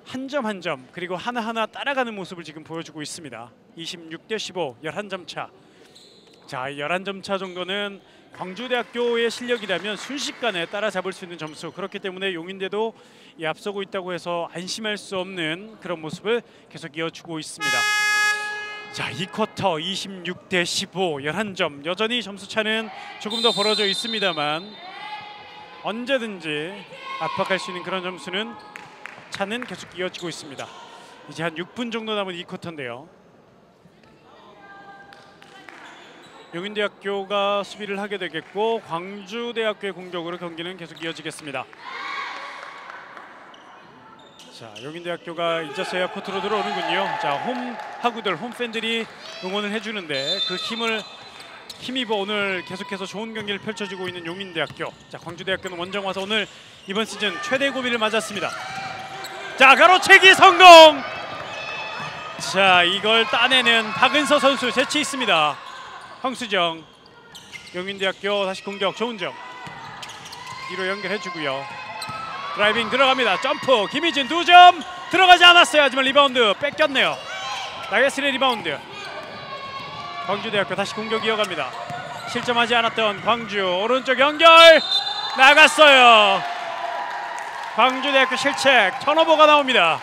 한 점 한 점 그리고 하나하나 따라가는 모습을 지금 보여주고 있습니다. 26대15 11점 차. 자, 11점 차 정도는 광주대학교의 실력이라면 순식간에 따라잡을 수 있는 점수. 그렇기 때문에 용인대도 이 앞서고 있다고 해서 안심할 수 없는 그런 모습을 계속 이어주고 있습니다. 자, 이 쿼터 26대15 11점. 여전히 점수차는 조금 더 벌어져 있습니다만 언제든지 압박할 수 있는 그런 차는 계속 이어지고 있습니다. 이제 한 6분 정도 남은 이 쿼터인데요. 용인대학교가 수비를 하게 되겠고 광주대학교의 공격으로 경기는 계속 이어지겠습니다. 자, 용인대학교가 이제서야 코트로 들어오는군요. 자, 홈 팬들이 응원을 해주는데 그 힘입어 오늘 계속해서 좋은 경기를 펼쳐주고 있는 용인대학교. 자, 광주대학교는 원정 와서 오늘 이번 시즌 최대 고비를 맞았습니다. 자, 가로채기 성공. 자, 이걸 따내는 박은서 선수 재치 있습니다. 황수정. 용인대학교 다시 공격. 조은정 뒤로 연결해주고요. 드라이빙 들어갑니다. 점프 김희진 2점 들어가지 않았어요. 하지만 리바운드 뺏겼네요. 나게스의 리바운드. 광주대학교 다시 공격 이어갑니다. 실점하지 않았던 광주 오른쪽 연결 나갔어요. 광주대학교 실책 턴오버가 나옵니다.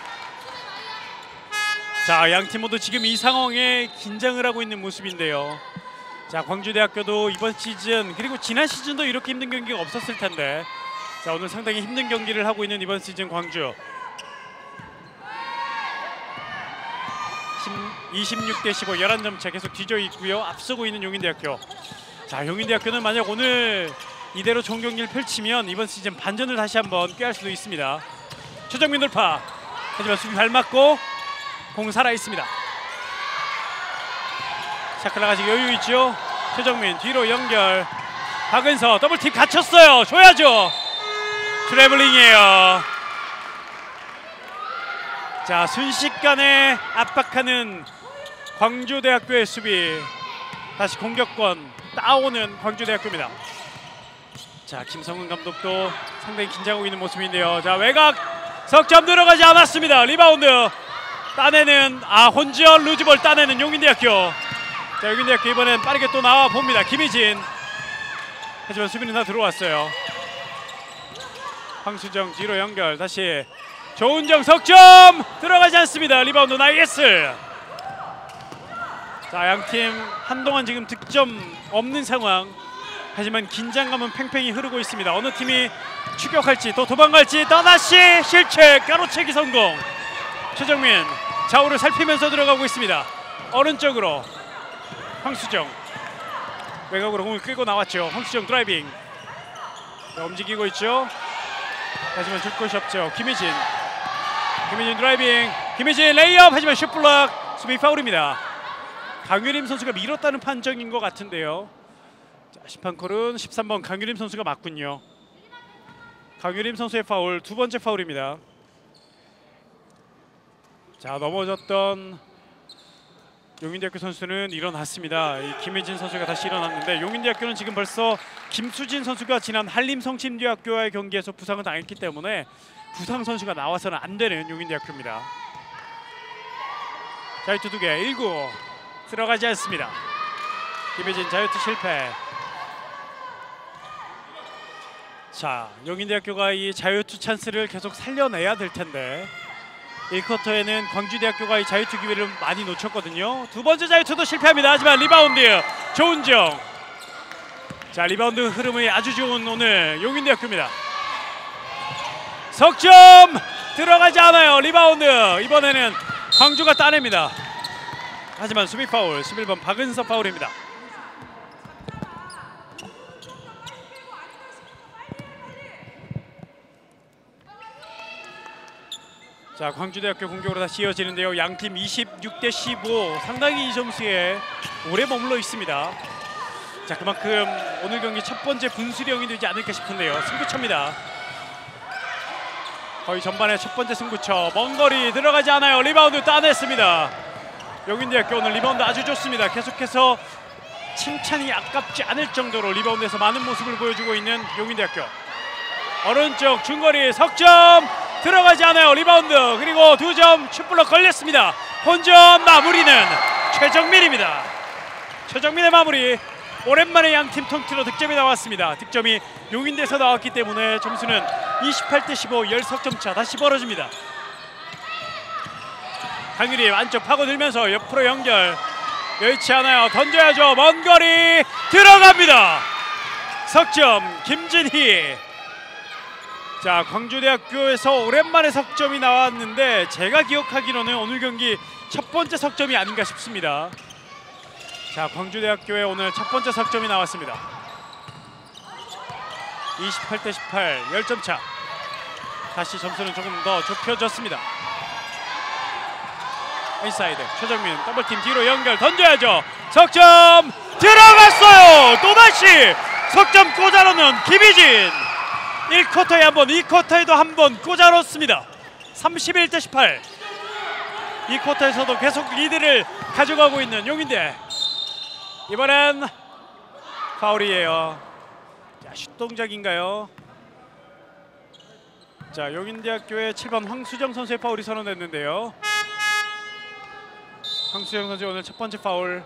자, 양팀 모두 지금 이 상황에 긴장을 하고 있는 모습인데요. 자, 광주대학교도 이번 시즌 그리고 지난 시즌도 이렇게 힘든 경기가 없었을 텐데 자, 오늘 상당히 힘든 경기를 하고 있는 이번 시즌 광주. 26대15 11점 차 계속 뒤져 있고요. 앞서고 있는 용인대학교. 자, 용인대학교는 만약 오늘 이대로 좋은 경기를 펼치면 이번 시즌 반전을 다시 한번 꾀할 수도 있습니다. 최정민 돌파. 하지만 수비 발 맞고 공 살아 있습니다. 샤클라가 아직 여유 있죠. 최정민 뒤로 연결. 박은서 더블팀 갇혔어요. 줘야죠. 트래블링이에요. 자, 순식간에 압박하는 광주대학교의 수비. 다시 공격권 따오는 광주대학교입니다. 자, 김성훈 감독도 상당히 긴장하고 있는 모습인데요. 자, 외곽 석점 들어가지 않았습니다. 리바운드 따내는 혼지연 루즈볼 따내는 용인대학교. 자, 용인대학교 이번엔 빠르게 또 나와 봅니다. 김희진. 하지만 수비는 다 들어왔어요. 황수정 뒤로 연결. 다시 조은정 석점 들어가지 않습니다. 리바운드 나이스. 자, 양팀 한동안 지금 득점 없는 상황. 하지만 긴장감은 팽팽히 흐르고 있습니다. 어느 팀이 추격할지 또 도망갈지. 또다시 실책 가로채기 성공. 최정민 좌우를 살피면서 들어가고 있습니다. 오른쪽으로 황수정 외곽으로 공을 끌고 나왔죠. 황수정 드라이빙. 자, 움직이고 있죠. 하지만 줄 곳이 없죠. 김희진 드라이빙. 김희진 레이업. 하지만 슛블락. 수비 파울입니다. 강유림 선수가 밀었다는 판정인 것 같은데요. 자, 심판콜은 13번 강유림 선수가 맞군요. 강유림 선수의 파울, 두 번째 파울입니다. 자, 넘어졌던 용인대학교 선수는 일어났습니다. 이 김혜진 선수가 다시 일어났는데 용인대학교는 지금 벌써 김수진 선수가 지난 한림성심대학교와의 경기에서 부상을 당했기 때문에 부상 선수가 나와서는 안 되는 용인대학교입니다. 자유투 2개 1구 들어가지 않습니다. 김혜진 자유투 실패. 자, 용인대학교가 이 자유투 찬스를 계속 살려내야 될 텐데 1쿼터에는 광주대학교가 이 자유투 기회를 많이 놓쳤거든요. 두 번째 자유투도 실패합니다. 하지만 리바운드 조은정. 자, 리바운드 흐름이 아주 좋은 오늘 용인대학교입니다. 석점 들어가지 않아요. 리바운드 이번에는 광주가 따냅니다. 하지만 수비 파울 11번 박은서 파울입니다. 자, 광주대학교 공격으로 다시 이어지는데요. 양팀 26대 15 상당히 이 점수에 오래 머물러 있습니다. 자, 그만큼 오늘 경기 첫 번째 분수령이 되지 않을까 싶은데요. 승부처입니다. 거의 전반의 첫 번째 승부처. 먼 거리 들어가지 않아요. 리바운드 따냈습니다. 용인대학교 오늘 리바운드 아주 좋습니다. 계속해서 칭찬이 아깝지 않을 정도로 리바운드에서 많은 모습을 보여주고 있는 용인대학교. 오른쪽 중거리 석점 들어가지 않아요. 리바운드 그리고 2점 슛블럭 걸렸습니다. 본전 마무리는 최정민입니다. 최정민의 마무리. 오랜만에 양팀 통틀어 득점이 나왔습니다. 득점이 용인대에서 나왔기 때문에 점수는 28대 15 10석점 차 다시 벌어집니다. 강유림 안쪽 파고들면서 옆으로 연결. 여의치 않아요. 던져야죠. 먼 거리 들어갑니다. 석점 김진희. 자, 광주대학교에서 오랜만에 석점이 나왔는데 제가 기억하기로는 오늘 경기 첫 번째 석점이 아닌가 싶습니다. 자, 광주대학교에 오늘 첫 번째 석점이 나왔습니다. 28대 18 10점 차. 다시 점수는 조금 더 좁혀졌습니다. 인사이드 최정민 더블팀 뒤로 연결 던져야죠. 석점 들어갔어요. 또다시 석점 꽂아놓는 김희진. 1쿼터에 한 번, 2쿼터에도 한 번 꽂아놓습니다. 31대 18. 2쿼터에서도 계속 리드를 가져가고 있는 용인대. 이번엔 파울이에요. 자, 슛 동작인가요? 자, 용인대학교의 7번 황수정 선수의 파울이 선언됐는데요. 황수정 선수 오늘 첫 번째 파울.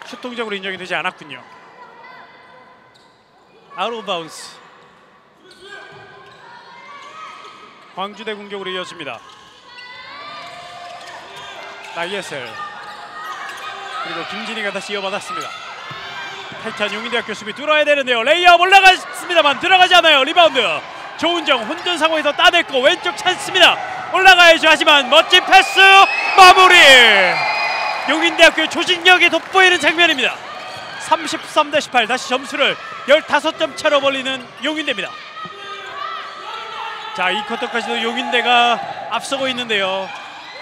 슛 동작으로 인정이 되지 않았군요. 아웃 오브 바운스. 광주대 공격으로 이어집니다. 나이에셀 그리고 김진희가 다시 이어받았습니다. 타이탄 용인대학교 수비 뚫어야 되는데요. 레이업 올라갔습니다만 들어가지 않아요. 리바운드 조은정 혼전 상황에서 따냈고 왼쪽 찬스입니다. 올라가야죠. 하지만 멋진 패스 마무리. 용인대학교의 조직력이 돋보이는 장면입니다. 33대 18 다시 점수를 15점 차로 벌리는 용인대입니다. 자, 이 쿼터까지도 용인대가 앞서고 있는데요.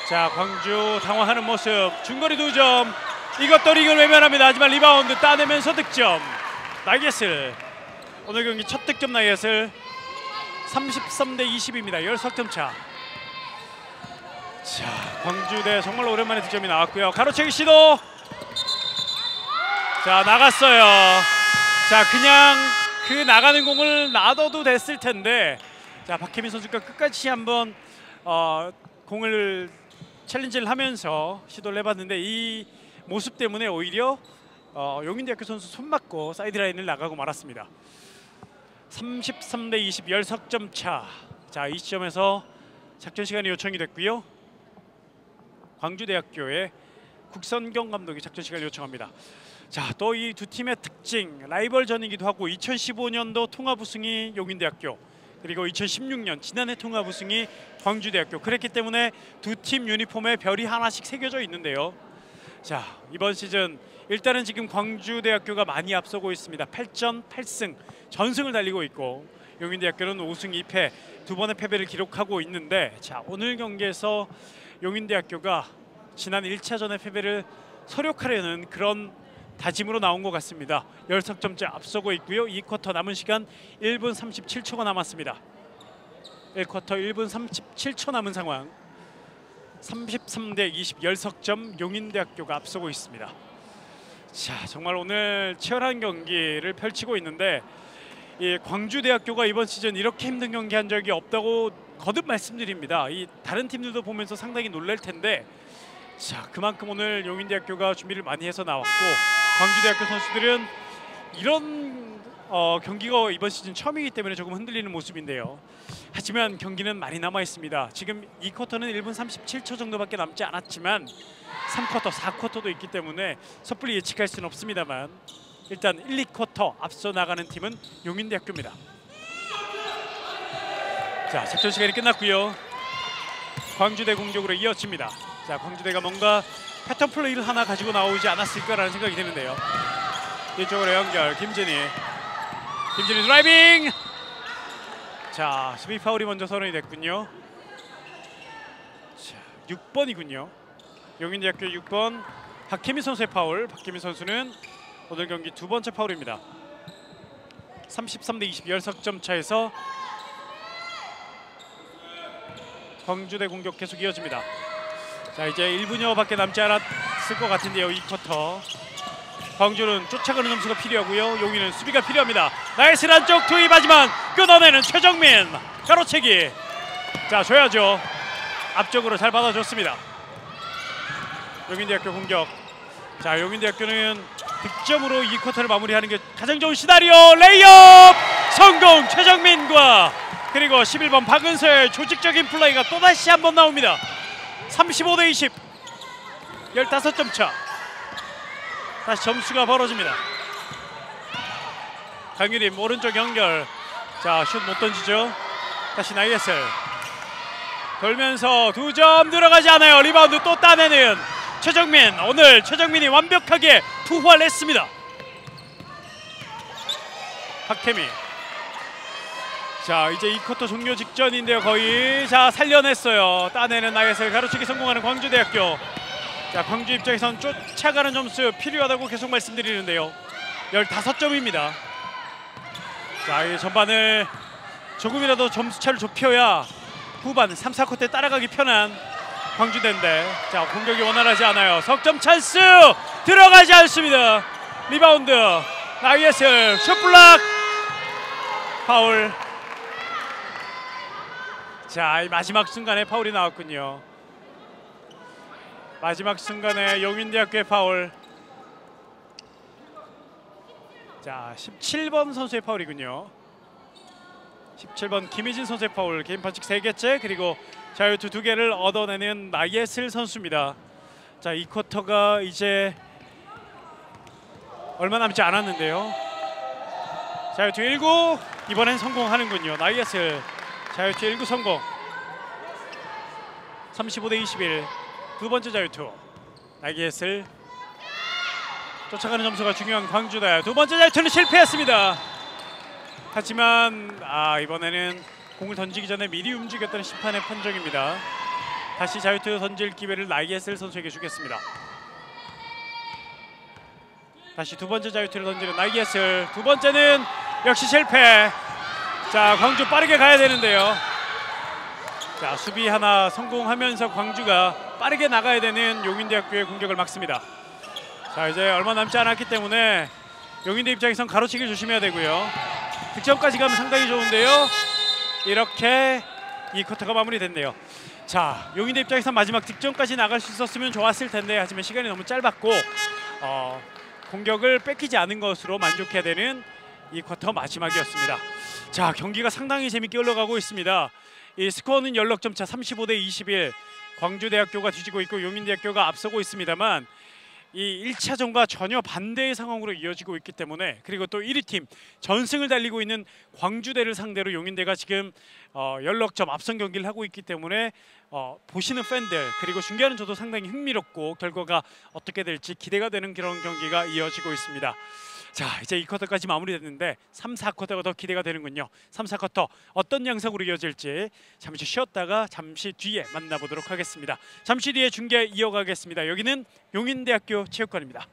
자, 광주 당황하는 모습. 중거리 2점. 이것도 리그를 외면합니다. 하지만 리바운드 따내면서 득점. 나이에슬 오늘 경기 첫 득점 나이에슬. 33대 20입니다. 10석점 차. 자, 광주대 정말 오랜만에 득점이 나왔고요. 가로채기 시도. 자, 나갔어요. 자, 그냥 그 나가는 공을 놔둬도 됐을 텐데, 자, 박혜민 선수가 끝까지 한번 공을 챌린지를 하면서 시도를 해봤는데 이 모습 때문에 오히려 용인대학교 선수 손 맞고 사이드라인을 나가고 말았습니다. 33대 20 10석점 차. 자, 이 시점에서 작전 시간이 요청이 됐고요. 광주대학교의 국선경 감독이 작전 시간을 요청합니다. 자, 또 이 두 팀의 특징 라이벌전이기도 하고 2015년도 통합 우승이 용인대학교, 그리고 2016년 지난해 통합 우승이 광주대학교. 그랬기 때문에 두 팀 유니폼에 별이 하나씩 새겨져 있는데요. 자, 이번 시즌 일단은 지금 광주대학교가 많이 앞서고 있습니다. 8전 8승 전승을 달리고 있고 용인대학교는 5승 2패 두 번의 패배를 기록하고 있는데, 자, 오늘 경기에서 용인대학교가 지난 1차전의 패배를 서력하려는 그런 다짐으로 나온 것 같습니다. 10석점째 앞서고 있고요. 2쿼터 남은 시간 1분 37초가 남았습니다. 1쿼터 1분 37초 남은 상황. 33대 20 10석점 용인대학교가 앞서고 있습니다. 자, 정말 오늘 치열한 경기를 펼치고 있는데, 이 광주대학교가 이번 시즌 이렇게 힘든 경기 한 적이 없다고 거듭 말씀드립니다. 이 다른 팀들도 보면서 상당히 놀랄 텐데, 자, 그만큼 오늘 용인대학교가 준비를 많이 해서 나왔고 광주대학교 선수들은 이런 경기가 이번 시즌 처음이기 때문에 조금 흔들리는 모습인데요. 하지만 경기는 많이 남아 있습니다. 지금 2쿼터는 1분 37초 정도밖에 남지 않았지만 3쿼터, 4쿼터도 있기 때문에 섣불리 예측할 수는 없습니다만 일단 1, 2쿼터 앞서 나가는 팀은 용인대학교입니다. 자, 작전 시간이 끝났고요. 광주대 공격으로 이어집니다. 자, 광주대가 뭔가 패턴 플레이를 하나 가지고 나오지 않았을까라는 생각이 드는데요. 이쪽으로 연결, 김진희 드라이빙! 자, 수비 파울이 먼저 선언이 됐군요. 자, 6번이군요. 용인대학교 6번 박혜미 선수의 파울. 박혜미 선수는 오늘 경기 두 번째 파울입니다. 33대 20 10석점 차에서 광주대 공격 계속 이어집니다. 자, 이제 1분여밖에 남지 않았을 것 같은데요. 2쿼터 광주는 쫓아가는 점수가 필요하고요. 용인은 수비가 필요합니다. 나이스 안쪽 투입하지만 끊어내는 최정민 가로채기. 자, 줘야죠. 앞쪽으로 잘 받아줬습니다. 용인대학교 공격. 자, 용인대학교는 득점으로 2쿼터를 마무리하는 게 가장 좋은 시나리오. 레이업 성공. 최정민과 그리고 11번 박은서의 조직적인 플레이가 또다시 한번 나옵니다. 35대 20 15점 차. 다시 점수가 벌어집니다. 강유림 오른쪽 연결. 자, 슛 못 던지죠. 다시 나이에슬 돌면서 2점 들어가지 않아요. 리바운드 또 따내는 최정민. 오늘 최정민이 완벽하게 투화를 했습니다. 박혜미. 자, 이제 2쿼터 종료 직전인데요. 거의. 자, 살려냈어요. 따내는 나이에슬 가로채기 성공하는 광주대학교. 자, 광주 입장에선 쫓아가는 점수 필요하다고 계속 말씀드리는데요. 15점입니다. 자, 이 전반을 조금이라도 점수차를 좁혀야 후반 3, 4쿼터에 따라가기 편한 광주대인데, 자, 공격이 원활하지 않아요. 석점 찬스 들어가지 않습니다. 리바운드 나이에슬 슛블락 파울. 자, 이 마지막 순간에 파울이 나왔군요. 마지막 순간에 용인대학교의 파울. 자, 17번 선수의 파울이군요. 17번 김희진 선수의 파울. 개인 반칙 3개째 그리고 자유투 2개를 얻어내는 나예슬 선수입니다. 자, 2쿼터가 이제 얼마 남지 않았는데요. 자유투 1구 이번엔 성공하는군요. 나예슬 자유투 1구 성공. 35대 21 두 번째 자유투. 나예슬 쫓아가는 점수가 중요한 광주다. 두 번째 자유투는 실패했습니다. 하지만 이번에는 공을 던지기 전에 미리 움직였다는 심판의 판정입니다. 다시 자유투 던질 기회를 나이에슬 선수에게 주겠습니다. 다시 두 번째 자유투를 던지는 나이에슬. 두 번째는 역시 실패. 자, 광주 빠르게 가야 되는데요. 자, 수비 하나 성공하면서 광주가 빠르게 나가야 되는 용인대학교의 공격을 막습니다. 자, 이제 얼마 남지 않았기 때문에 용인대 입장에선 가로채기를 조심해야 되고요. 득점까지 가면 상당히 좋은데요. 이렇게 2쿼터가 마무리됐네요. 자, 용인대 입장에선 마지막 득점까지 나갈 수 있었으면 좋았을 텐데, 하지만 시간이 너무 짧았고 공격을 뺏기지 않은 것으로 만족해야 되는 2쿼터 마지막이었습니다. 자, 경기가 상당히 재밌게 흘러가고 있습니다. 이 스코어는 16점 차 35대 21. 광주대학교가 뒤지고 있고 용인대학교가 앞서고 있습니다만 이 1차전과 전혀 반대의 상황으로 이어지고 있기 때문에 그리고 또 1위 팀 전승을 달리고 있는 광주대를 상대로 용인대가 지금 연력점 앞선 경기를 하고 있기 때문에 보시는 팬들 그리고 중계하는 저도 상당히 흥미롭고 결과가 어떻게 될지 기대가 되는 그런 경기가 이어지고 있습니다. 자, 이제 2쿼터까지 마무리됐는데 3, 4쿼터가 더 기대가 되는군요. 3, 4쿼터 어떤 양상으로 이어질지 잠시 쉬었다가 잠시 뒤에 만나보도록 하겠습니다. 잠시 뒤에 중계 이어가겠습니다. 여기는 용인대학교 체육관입니다.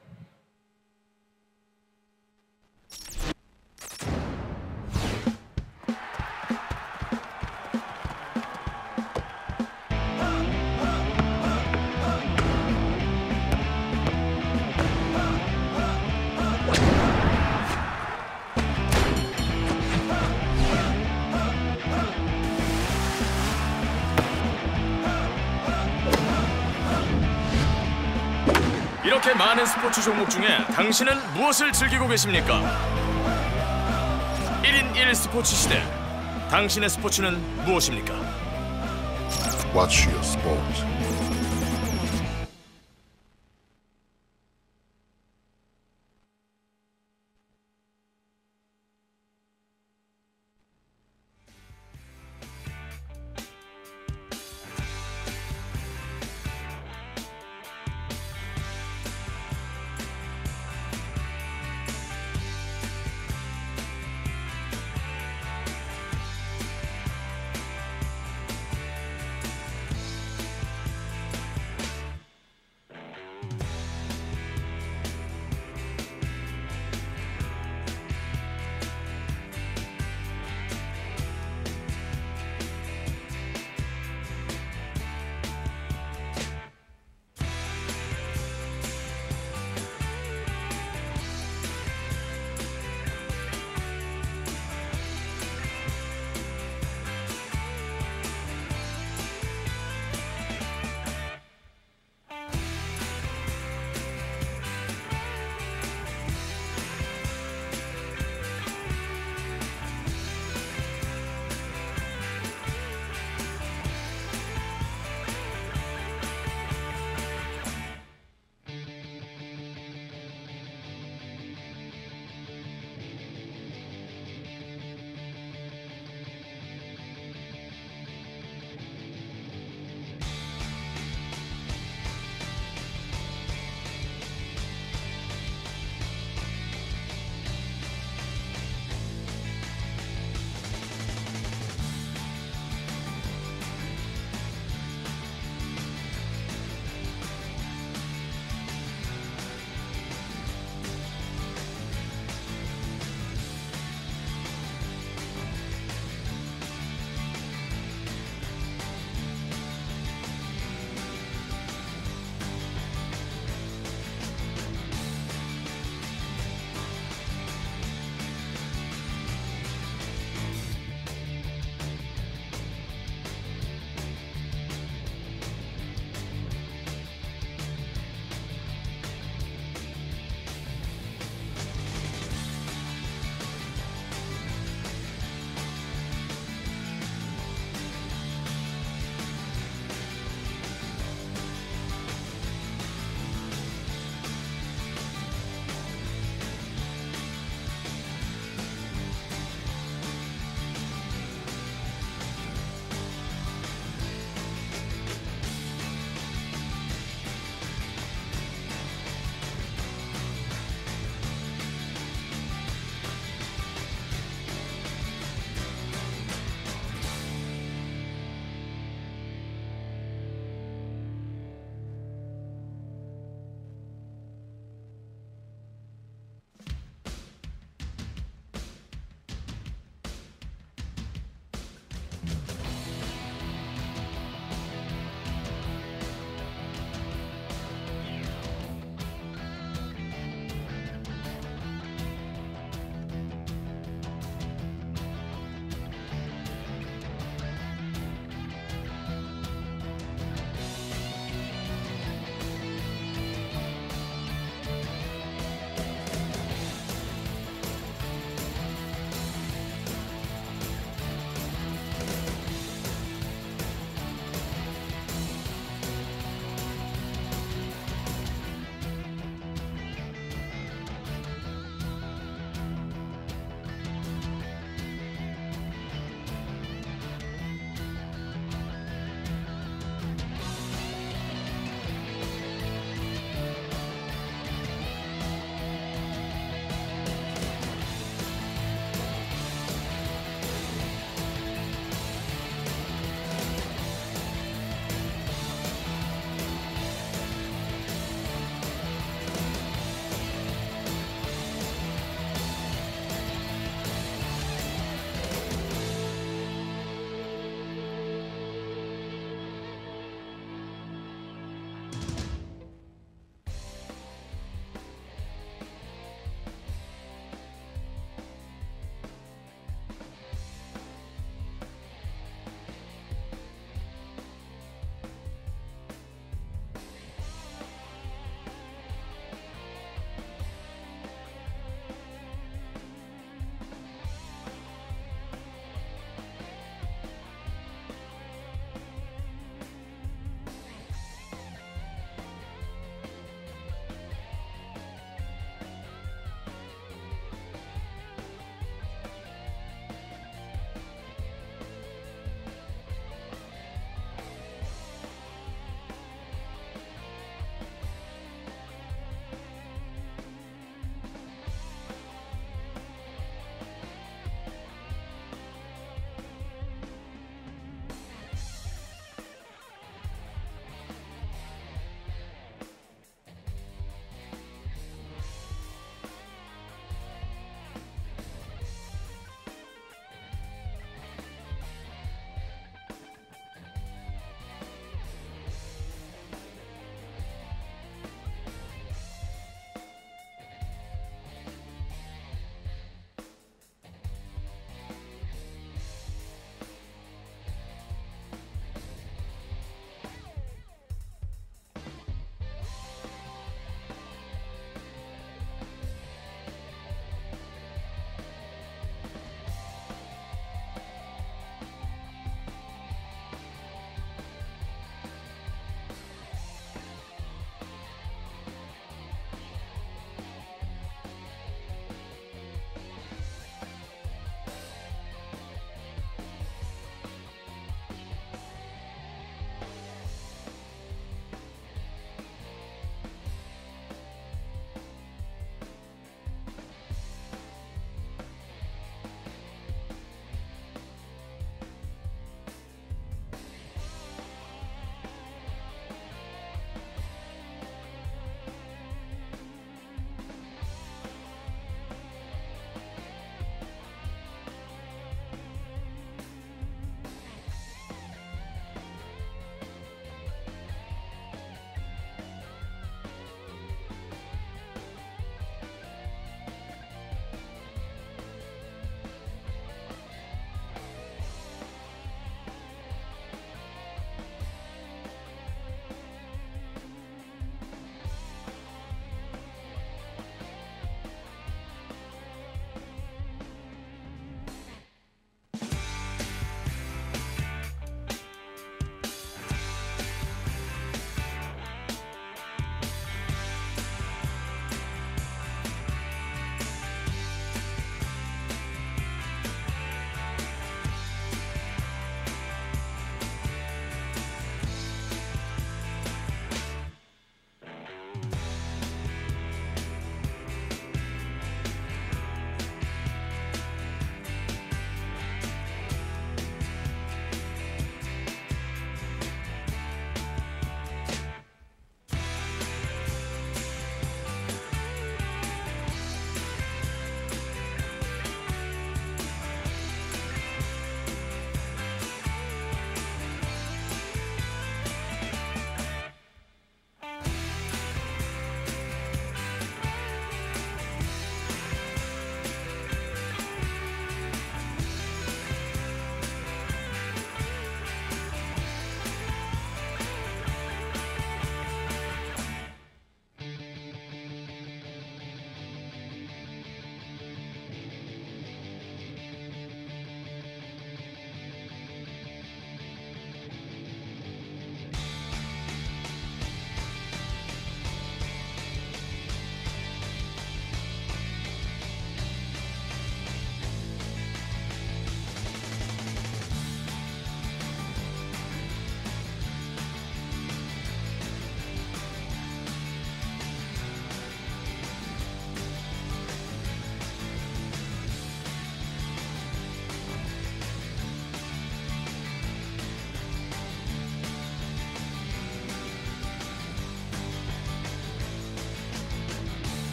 이렇게 많은 스포츠 종목 중에 당신은 무엇을 즐기고 계십니까? 1인 1 스포츠 시대. 당신의 스포츠는 무엇입니까? Watch your sport.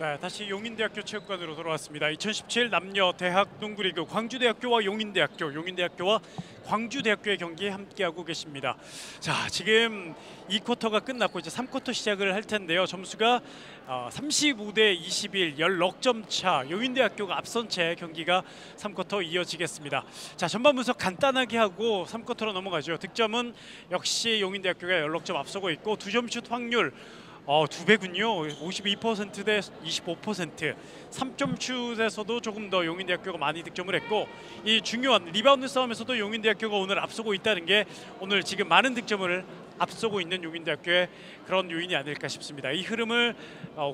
네, 다시 용인대학교 체육관으로 돌아왔습니다. 2017 남녀 대학 농구리그 광주대학교와 용인대학교와 광주대학교의 경기에 함께하고 계십니다. 자, 지금 2쿼터가 끝났고 이제 3쿼터 시작을 할 텐데요. 점수가 35대 21, 16점 차. 용인대학교가 앞선 채 경기가 3쿼터 이어지겠습니다. 자, 전반 분석 간단하게 하고 3쿼터로 넘어가죠. 득점은 역시 용인대학교가 16점 앞서고 있고 2점 슛 확률 2배군요. 52% 대 25%. 3점 슛에서도 조금 더 용인대학교가 많이 득점을 했고 이 중요한 리바운드 싸움에서도 용인대학교가 오늘 앞서고 있다는 게 오늘 지금 많은 득점을 앞서고 있는 용인대학교의 그런 요인이 아닐까 싶습니다. 이 흐름을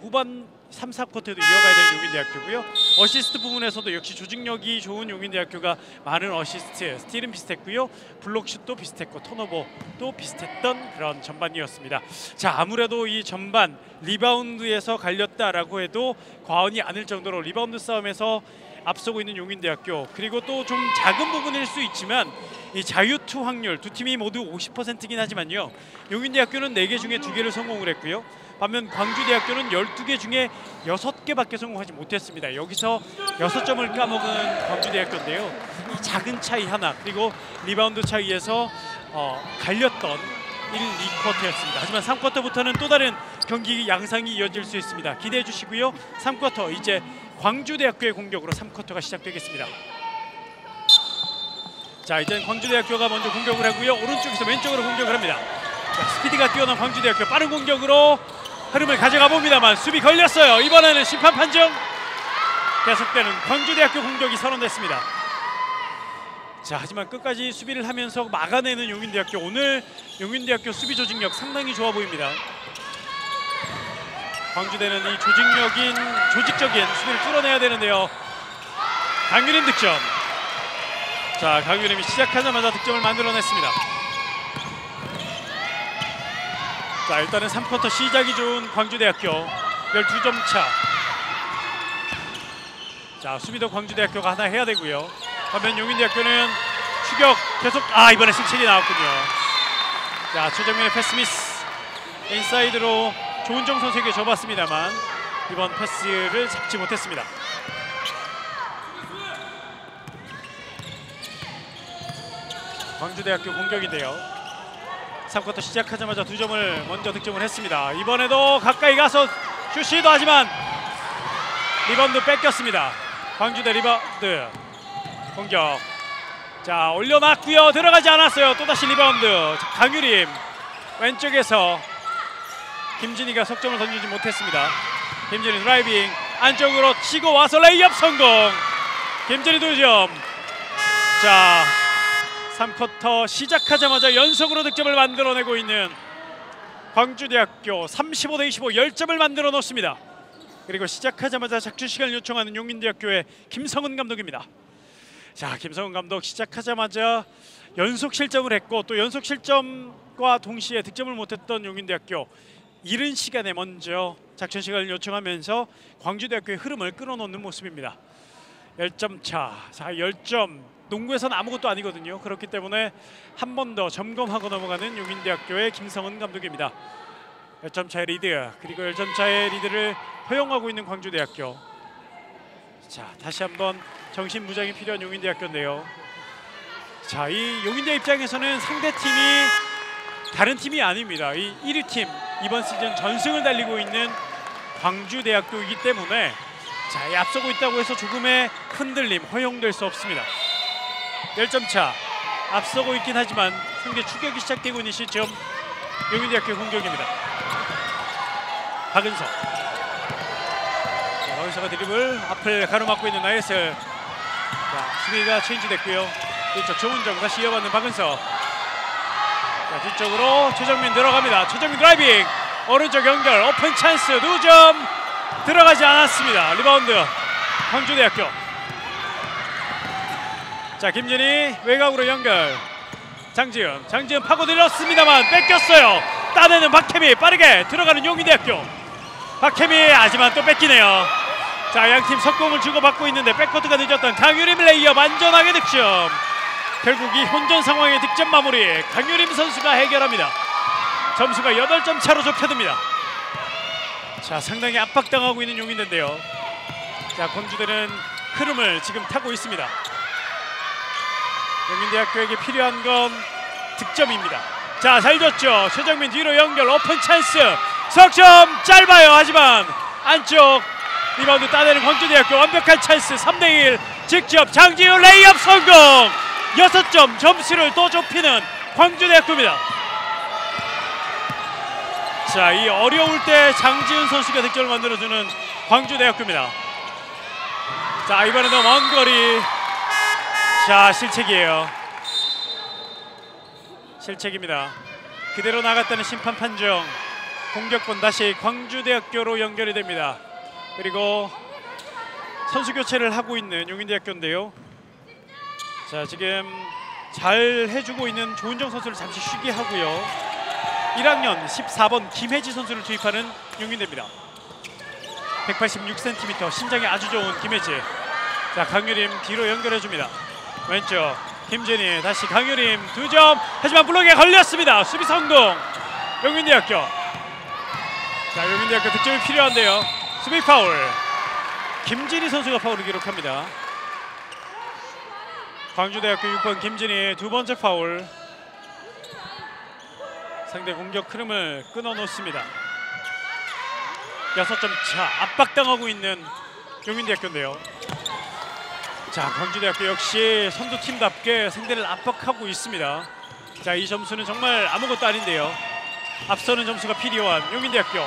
후반 3, 4쿼터에도 이어가야 되는 용인대학교고요. 어시스트 부분에서도 역시 조직력이 좋은 용인대학교가 많은 어시스트, 스틸은 비슷했고요. 블록슛도 비슷했고 턴오버도 비슷했던 그런 전반이었습니다. 자, 아무래도 이 전반 리바운드에서 갈렸다라고 해도 과언이 아닐 정도로 리바운드 싸움에서 앞서고 있는 용인대학교, 그리고 또 좀 작은 부분일 수 있지만 이 자유투 확률 두 팀이 모두 50%긴 하지만요. 용인대학교는 4개 중에 2개를 성공을 했고요. 반면 광주대학교는 12개 중에 6개밖에 성공하지 못했습니다. 여기서 6점을 까먹은 광주대학교인데요. 이 작은 차이 하나 그리고 리바운드 차이에서 갈렸던 1, 2쿼터였습니다. 하지만 3쿼터부터는 또 다른 경기 양상이 이어질 수 있습니다. 기대해 주시고요. 3쿼터 이제 광주대학교의 공격으로 3쿼터가 시작되겠습니다. 자, 이제는 광주대학교가 먼저 공격을 하고요. 오른쪽에서 왼쪽으로 공격을 합니다. 자, 스피드가 뛰어난 광주대학교 빠른 공격으로 흐름을 가져가 봅니다만 수비 걸렸어요. 이번에는 심판 판정 계속되는 광주대학교 공격이 선언됐습니다. 자, 하지만 끝까지 수비를 하면서 막아내는 용인대학교. 오늘 용인대학교 수비 조직력 상당히 좋아 보입니다. 광주대는 이 조직적인 수비를 뚫어내야 되는데요. 강유림 득점. 자, 강유림이 시작하자마자 득점을 만들어냈습니다. 자, 일단은 3쿼터 시작이 좋은 광주대학교 12점 차. 자, 수비도 광주대학교가 하나 해야 되고요. 반면 용인대학교는 추격 계속 이번에 승책이 나왔군요. 자, 최정민의 패스 미스. 인사이드로 조은정 선수에게 줘봤습니다만 이번 패스를 잡지 못했습니다. 광주대학교 공격인데요. 3쿼터 시작하자마자 2점을 먼저 득점을 했습니다. 이번에도 가까이 가서 슛 시도하지만 리바운드 뺏겼습니다. 광주대 리바운드 공격. 자, 올려놨고요. 들어가지 않았어요. 또다시 리바운드. 강유림 왼쪽에서 김진희가 석점을 던지지 못했습니다. 김진희 드라이빙 안쪽으로 치고 와서 레이업 성공. 김진희 2점. 자, 3쿼터 시작하자마자 연속으로 득점을 만들어내고 있는 광주대학교 35대 25 10점을 만들어 놓습니다. 그리고 시작하자마자 작전 시간을 요청하는 용인대학교의 김성은 감독입니다. 자, 김성은 감독 시작하자마자 연속 실점을 했고 또 연속 실점과 동시에 득점을 못했던 용인대학교 이른 시간에 먼저 작전 시간을 요청하면서 광주대학교의 흐름을 끌어놓는 모습입니다. 10점 차. 자, 10점. 농구에서는 아무것도 아니거든요. 그렇기 때문에 한 번 더 점검하고 넘어가는 용인대학교의 김성은 감독입니다. 10점 차의 리드, 그리고 10점 차의 리드를 허용하고 있는 광주대학교. 자, 다시 한번 정신무장이 필요한 용인대학교인데요. 자, 이 용인대 입장에서는 상대팀이 다른 팀이 아닙니다. 이 1위 팀, 이번 시즌 전승을 달리고 있는 광주대학교이기 때문에 자, 이 앞서고 있다고 해서 조금의 흔들림 허용될 수 없습니다. 10점 차. 앞서고 있긴 하지만 상대 추격이 시작되고 있는 시점 용인대학교 공격입니다. 박은석. 자, 박은석의 드리블 앞을 가로막고 있는 나예슬. 자, 수비가 체인지됐고요. 이쪽 조은정 다시 이어받는 박은석. 자, 뒤쪽으로 최정민 들어갑니다. 최정민 드라이빙. 오른쪽 연결 오픈 찬스 2점 들어가지 않았습니다. 리바운드 광주대학교. 자, 김진희 외곽으로 연결. 장지은 파고들었습니다만 뺏겼어요. 따내는 박혜미. 빠르게 들어가는 용인대학교. 박혜미 하지만 또 뺏기네요. 자, 양팀 석공을 주고받고 있는데 백코트가 늦었던 강유림 레이업 안전하게 득점. 결국 이 혼전 상황의 득점 마무리 강유림 선수가 해결합니다. 점수가 8점 차로 좁혀듭니다. 자, 상당히 압박당하고 있는 용인대인데요. 자, 광주대는 흐름을 지금 타고 있습니다. 용인대학교에게 필요한 건 득점입니다. 자, 잘 줬죠. 최정민 뒤로 연결, 오픈 찬스. 석점 짧아요. 하지만 안쪽 리바운드 따내는 광주대학교. 완벽한 찬스. 3대1 직접 장지훈 레이업 성공. 6점 점수를 또 좁히는 광주대학교입니다. 자, 이 어려울 때 장지훈 선수가 득점을 만들어주는 광주대학교입니다. 자, 이번에도 먼 거리. 자, 실책이에요. 실책입니다. 그대로 나갔다는 심판 판정. 공격권 다시 광주대학교로 연결이 됩니다. 그리고 선수 교체를 하고 있는 용인대학교인데요. 자, 지금 잘 해주고 있는 조은정 선수를 잠시 쉬게 하고요. 1학년 14번 김혜지 선수를 투입하는 용인대입니다. 186cm 신장이 아주 좋은 김혜지. 자, 강유림 뒤로 연결해줍니다. 왼쪽 김진희 다시 강유림 2점. 하지만 블록에 걸렸습니다. 수비 성공. 용인대학교. 자, 용인대학교 득점이 필요한데요. 수비 파울. 김진희 선수가 파울을 기록합니다. 광주대학교 6번 김진희 두 번째 파울. 상대 공격 흐름을 끊어놓습니다. 6점 차 압박당하고 있는 용인대학교인데요. 자, 광주대학교 역시 선두팀답게 상대를 압박하고 있습니다. 자, 이 점수는 정말 아무것도 아닌데요. 앞서는 점수가 필요한 용인대학교.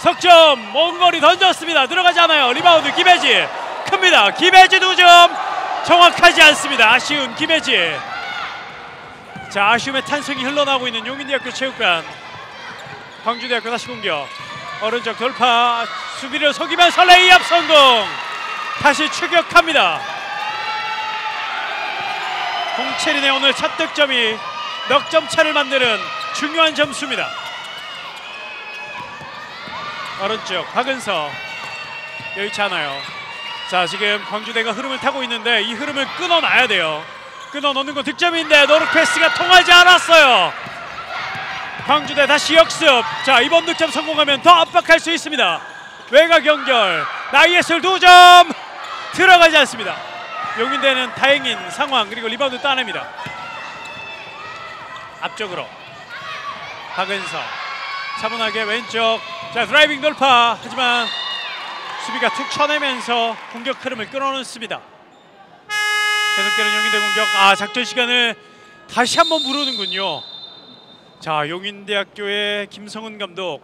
석점 먼 거리 던졌습니다. 들어가지 않아요. 리바운드 김혜지 큽니다. 김혜지 2점 정확하지 않습니다. 아쉬운 김혜지. 자, 아쉬움의 탄성이 흘러나오고 있는 용인대학교 체육관. 광주대학교 다시 공격. 오른쪽 돌파. 수비를 속이면서 레이업 성공. 다시 추격합니다. 홍채린의 오늘 첫 득점이 넉점 차를 만드는 중요한 점수입니다. 오른쪽 박은서 여의치 않아요. 자, 지금 광주대가 흐름을 타고 있는데 이 흐름을 끊어놔야 돼요. 끊어놓는 건 득점인데 노룩 패스가 통하지 않았어요. 광주대 다시 역습. 자, 이번 득점 성공하면 더 압박할 수 있습니다. 외곽 연결. 나이에슬 2점 들어가지 않습니다. 용인대는 다행인 상황. 그리고 리바운드 따냅니다. 앞쪽으로 박은서 차분하게 왼쪽. 자, 드라이빙 돌파. 하지만 수비가 툭 쳐내면서 공격 흐름을 끊어놓습니다. 계속되는 용인대 공격. 아, 작전 시간을 다시 한번 부르는군요. 자, 용인대학교의 김성은 감독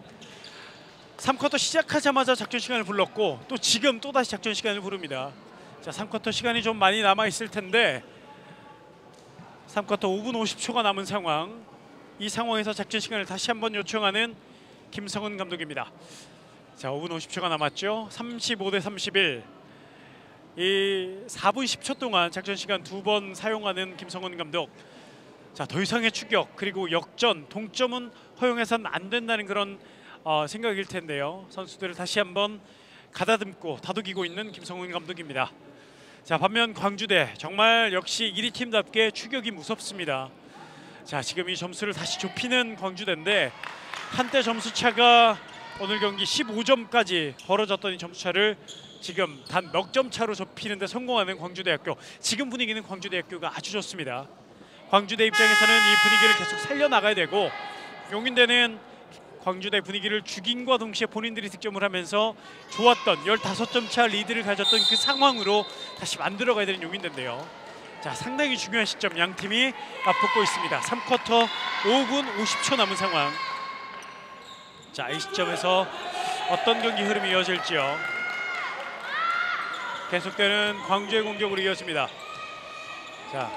3쿼터 시작하자마자 작전 시간을 불렀고 또 지금 또다시 작전 시간을 부릅니다. 자, 3쿼터 시간이 좀 많이 남아있을 텐데 3쿼터 5분 50초가 남은 상황. 이 상황에서 작전 시간을 다시 한번 요청하는 김성은 감독입니다. 자, 5분 50초가 남았죠. 35대 31. 이 4분 10초 동안 작전 시간 2번 사용하는 김성은 감독. 자, 더 이상의 추격 그리고 역전, 동점은 허용해서는 안 된다는 그런 생각일 텐데요. 선수들을 다시 한번 가다듬고 다독이고 있는 김성은 감독입니다. 자, 반면 광주대 정말 역시 1위 팀답게 추격이 무섭습니다. 자, 지금 이 점수를 다시 좁히는 광주대인데 한때 점수차가 오늘 경기 15점까지 벌어졌던 이 점수차를 지금 단 넉 점 차로 좁히는 데 성공하는 광주대학교. 지금 분위기는 광주대학교가 아주 좋습니다. 광주대 입장에서는 이 분위기를 계속 살려나가야 되고 용인대는 광주대 분위기를 죽임과 동시에 본인들이 득점을 하면서 좋았던 15점 차 리드를 가졌던 그 상황으로 다시 만들어가야 되는 용인대인데요. 자, 상당히 중요한 시점 양 팀이 맞붙고 있습니다. 3쿼터 5분 50초 남은 상황. 자, 이 시점에서 어떤 경기 흐름이 이어질지요. 계속되는 광주의 공격으로 이어집니다. 자,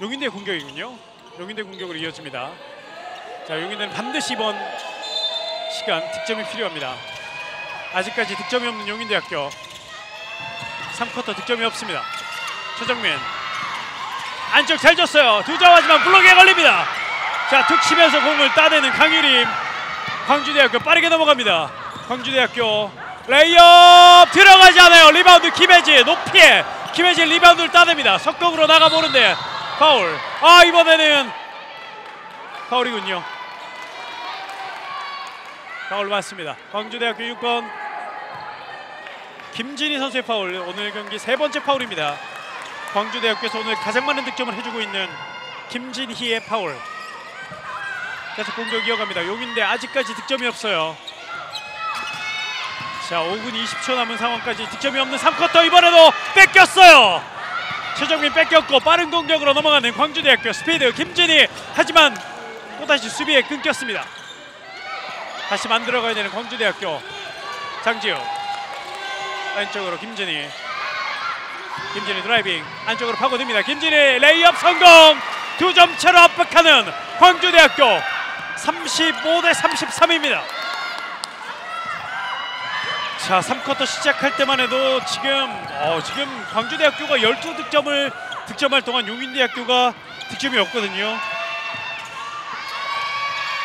용인대 공격이군요. 용인대 공격으로 이어집니다. 자, 용인대는 반드시 이번 시간 득점이 필요합니다. 아직까지 득점이 없는 용인대학교. 3쿼터 득점이 없습니다. 최정민 안쪽 잘 줬어요. 2점 하지만 블록에 걸립니다. 자, 툭 치면서 공을 따내는 강유림. 광주대학교 빠르게 넘어갑니다. 광주대학교 레이업 들어가지 않아요. 리바운드 김혜지 높이에 김혜지 리바운드를 따냅니다. 석공으로 나가보는데 파울. 아, 이번에는 파울이군요. 파울 맞습니다. 광주대학교 6번 김진희 선수의 파울. 오늘 경기 세 번째 파울입니다. 광주대학교에서 오늘 가장 많은 득점을 해주고 있는 김진희의 파울. 계속 공격 이어갑니다. 용인대 아직까지 득점이 없어요. 자, 5분 20초 남은 상황까지 득점이 없는 3쿼터. 이번에도 뺏겼어요. 최정민 뺏겼고 빠른 공격으로 넘어가는 광주대학교. 스피드 김진희. 하지만 또다시 수비에 끊겼습니다. 다시 만들어가야 되는 광주대학교. 장지우 왼쪽으로 김진희 드라이빙 안쪽으로 파고듭니다. 김진희 레이업 성공. 2점 차로 압박하는 광주대학교. 35대 33입니다. 자, 3쿼터 시작할 때만 해도 지금 광주대학교가 12득점을 득점할 동안 용인대학교가 득점이 없거든요.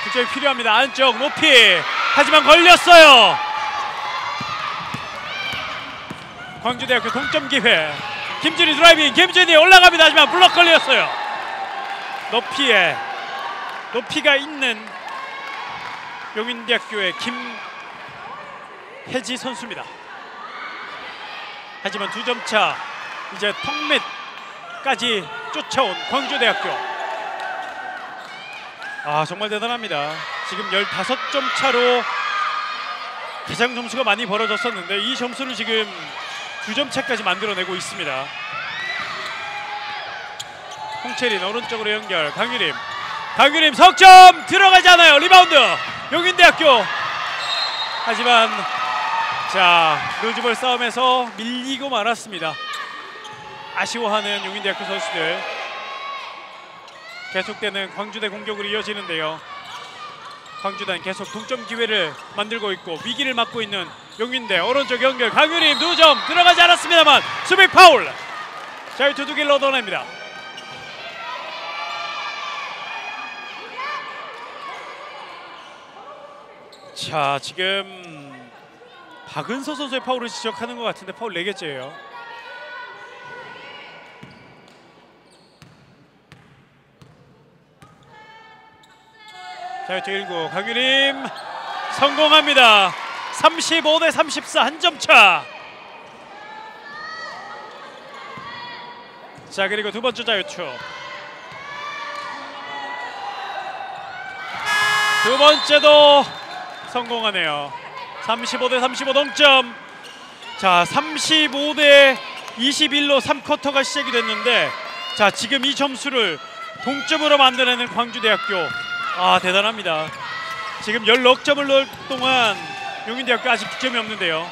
득점이 필요합니다. 안쪽 높이. 하지만 걸렸어요. 광주대학교 동점 기회. 김진희 드라이빙. 김진희 올라갑니다. 하지만 블럭 걸렸어요. 높이가 있는 용인대학교의 김혜지 선수입니다. 하지만 2점 차. 이제 턱밑까지 쫓아온 광주대학교. 정말 대단합니다. 지금 15점 차로 가장 점수가 많이 벌어졌었는데 이 점수를 지금 2점 차까지 만들어내고 있습니다. 홍채린 오른쪽으로 연결. 강유림 석점 들어가지 않아요. 리바운드 용인대학교. 하지만 자, 루즈볼 싸움에서 밀리고 말았습니다. 아쉬워하는 용인대학교 선수들. 계속되는 광주대 공격으로 이어지는데요. 광주단 계속 동점 기회를 만들고 있고 위기를 맞고 있는 용인대. 오른쪽 연결. 강유림 2점 들어가지 않았습니다만 수비 파울. 자, 이 두둑이를 얻어냅니다. 자, 지금 박은서 선수의 파울을 지적하는 것 같은데 파울 4개째예요. 자, 이쪽 1구 강유림 성공합니다. 35대 34 한 점 차. 자, 그리고 두 번째 자유투. 두 번째도 성공하네요. 35대 35 동점. 자, 35대 21로 3쿼터가 시작이 됐는데 자, 지금 이 점수를 동점으로 만들어내는 광주대학교. 대단합니다. 지금 16점을 넣을 동안 용인대학교 아직 득점이 없는데요.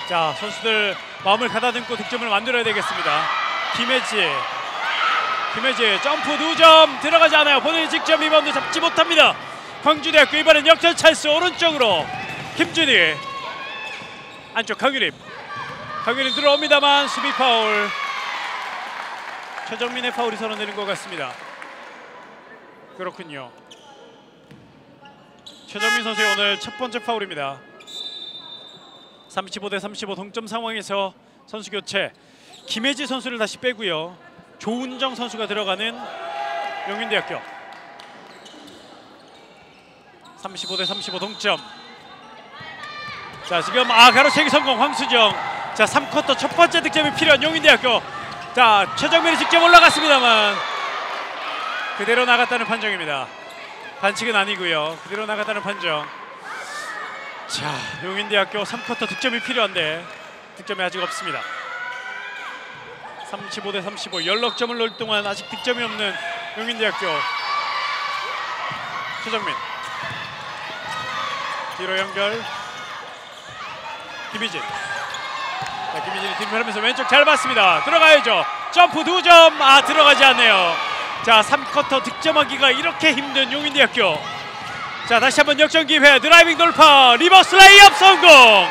자, 선수들 마음을 가다듬고 득점을 만들어야 되겠습니다. 김혜지 점프 2점 들어가지 않아요. 본인이 직접 리바운드 잡지 못합니다. 광주대학교 이번엔 역전 찬스. 오른쪽으로 김준희. 안쪽 강유림 들어옵니다만 수비 파울. 최정민의 파울이 선언되는 것 같습니다. 그렇군요. 최정민 선수의 오늘 첫 번째 파울입니다. 35대 35 동점 상황에서 선수 교체. 김혜지 선수를 다시 빼고요. 조은정 선수가 들어가는 용인대학교. 35대 35 동점. 자, 지금 가로채기 성공 황수정. 자, 3쿼터 첫 번째 득점이 필요한 용인대학교. 자, 최정민이 직접 올라갔습니다만 그대로 나갔다는 판정입니다. 반칙은 아니고요. 그대로 나갔다는 판정. 자, 용인대학교 3쿼터 득점이 필요한데 득점이 아직 없습니다. 35대 35 16점을 넣을 동안 아직 득점이 없는 용인대학교. 최정민 뒤로 연결. 김희진. 자, 김희진이 뒷면하면서 왼쪽 잘 봤습니다. 들어가야죠. 점프 2점. 들어가지 않네요. 자, 3쿼터 득점하기가 이렇게 힘든 용인대학교. 자, 다시 한번 역전 기회. 드라이빙 돌파. 리버스 레이업 성공.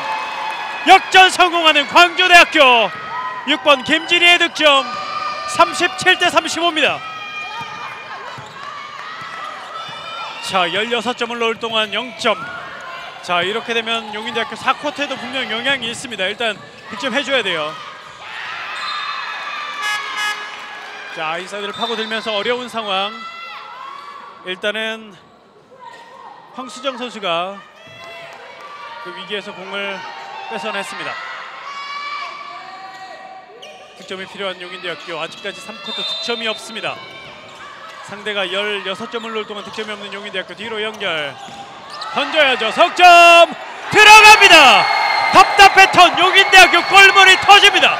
역전 성공하는 광주대학교. 6번 김진희의 득점. 37대 35입니다. 자, 16점을 넣을 동안 0점. 자, 이렇게 되면 용인대학교 4쿼터에도 분명 영향이 있습니다. 일단 득점해줘야 돼요. 자, 아이사이드를 파고들면서 어려운 상황. 일단은 황수정 선수가 그 위기에서 공을 뺏어냈습니다. 득점이 필요한 용인대학교 아직까지 3쿼터 득점이 없습니다. 상대가 16점을 넣을 동안 득점이 없는 용인대학교 뒤로 연결 던져야죠. 석점 들어갑니다. 답답했던 용인대학교 골문이 터집니다.